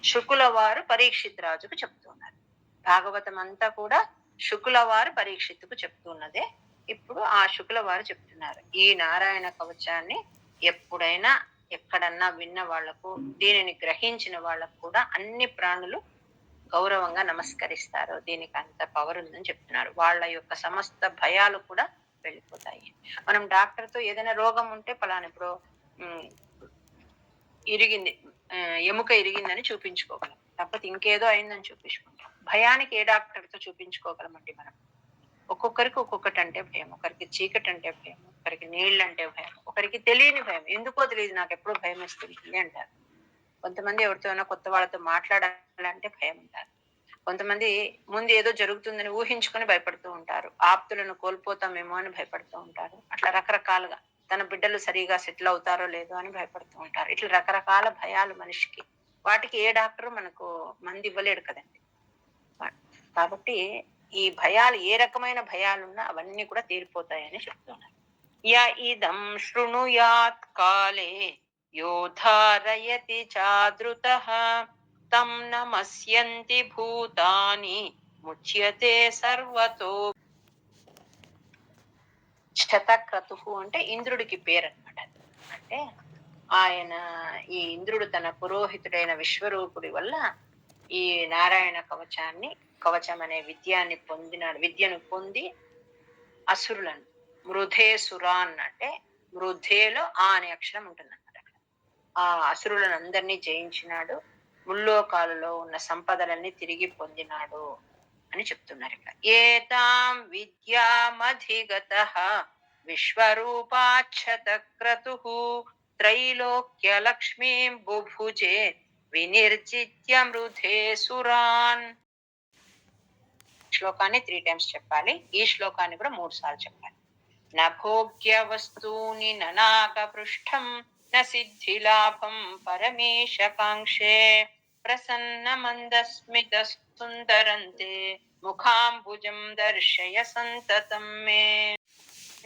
S1: శుకుల వారు పరీక్షిత్ రాజుకు చెప్తున్నారు. భాగవతం అంతా కూడా శుకుల వారు పరీక్షిత్తుకు చెప్తున్నదే. ఇప్పుడు ఆ శుకుల వారు చెప్తున్నారు, ఈ నారాయణ కవచాన్ని ఎప్పుడైనా ఎక్కడన్నా విన్న వాళ్లకు, దీనిని గ్రహించిన వాళ్ళకు కూడా అన్ని ప్రాణులు గౌరవంగా నమస్కరిస్తారు. దీనికి అంత పవర్ ఉందని చెప్తున్నారు. వాళ్ళ యొక్క సమస్త భయాలు కూడా వెళ్ళిపోతాయి. మనం డాక్టర్ తో ఏదైనా రోగం ఉంటే పలానా ఇప్పుడు ఇరిగింది, ఎముక ఇరిగిందని చూపించుకోగలం, లేకపోతే ఇంకేదో అయిందని చూపించుకుంటాం. భయానికి ఏ డాక్టర్ తో చూపించుకోగలమండి మనం? ఒక్కొక్కరికి ఒక్కొక్కటి అంటే భయం. ఒకరికి చీకటి అంటే భయం, ఒకరికి నీళ్ళు అంటే భయం, ఒకరికి తెలియని భయం. ఎందుకో తెలియదు, నాకు ఎప్పుడు భయం వేస్తుంది అంటారు. కొంతమంది ఎవరితోనో కొత్త వాళ్ళతో మాట్లాడాలంటే భయం ఉంటారు. కొంతమంది ముందు ఏదో జరుగుతుందని ఊహించుకొని భయపడుతూ ఉంటారు. ఆప్తులను కోల్పోతామేమో అని భయపడుతూ ఉంటారు. అట్లా రకరకాలుగా తన బిడ్డలు సరిగా సెటిల్ అవుతారో లేదో అని భయపడుతూ ఉంటారు. ఇట్లా రకరకాల భయాలు మనిషికి. వాటికి ఏ డాక్టరు మనకు మంది ఇవ్వలేడు కదండి. కాబట్టి ఈ భయాలు, ఏ రకమైన భయాలున్నా అవన్నీ కూడా తీరిపోతాయని చెప్తున్నారు. యా ఇదం శృణుయాత్ కాలే యోధారయతి చాదృతః తం నమస్యంతి భూతాని ముచ్యతే సర్వతో. శతక్రతుః అంటే ఇంద్రుడికి పేరు అనమాట. అంటే ఆయన, ఈ ఇంద్రుడు తన పురోహితుడైన విశ్వరూపుడి వల్ల ఈ నారాయణ కవచం అనే విద్యను పొంది అసురులను, మృధేసురాన్ అంటే మృధేలో ఆ అనే అక్షరం ఉంటుంది అన్నమాట. ఆ అసురులను అందరినీ జయించినాడు, ముల్లోకాలలో ఉన్న సంపదలన్నీ తిరిగి పొందినాడు అని చెప్తున్నారు ఇక్కడ. ఏతాం విద్యామధిగతః విశ్వరూపాక్షతక్రతుః త్రైలోక్య లక్ష్మీం బుభుజే వినిర్జిత్య మృధేసురాన్. శ్లోకాన్ని 3 times చెప్పాలి. ఈ శ్లోకాన్ని కూడా 3 సార్లు చెప్పాలి. నభోగ్య వస్తూని ననాక పృష్ఠం న సిద్ధి లాభం పరమేశ కాంక్షే ప్రసన్న మందస్మిత సుందరంతే ముఖాంబుజం దర్శయ సంతతం మే.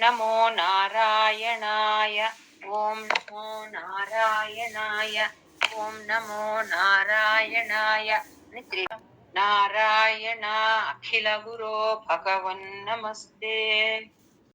S1: నమో నారాయణాయ. ఓం నమో నారాయణాయ. ఓం నమో నారాయణాయ అని 3 నారాయణ అఖిల గురో భగవన్ నమస్తే.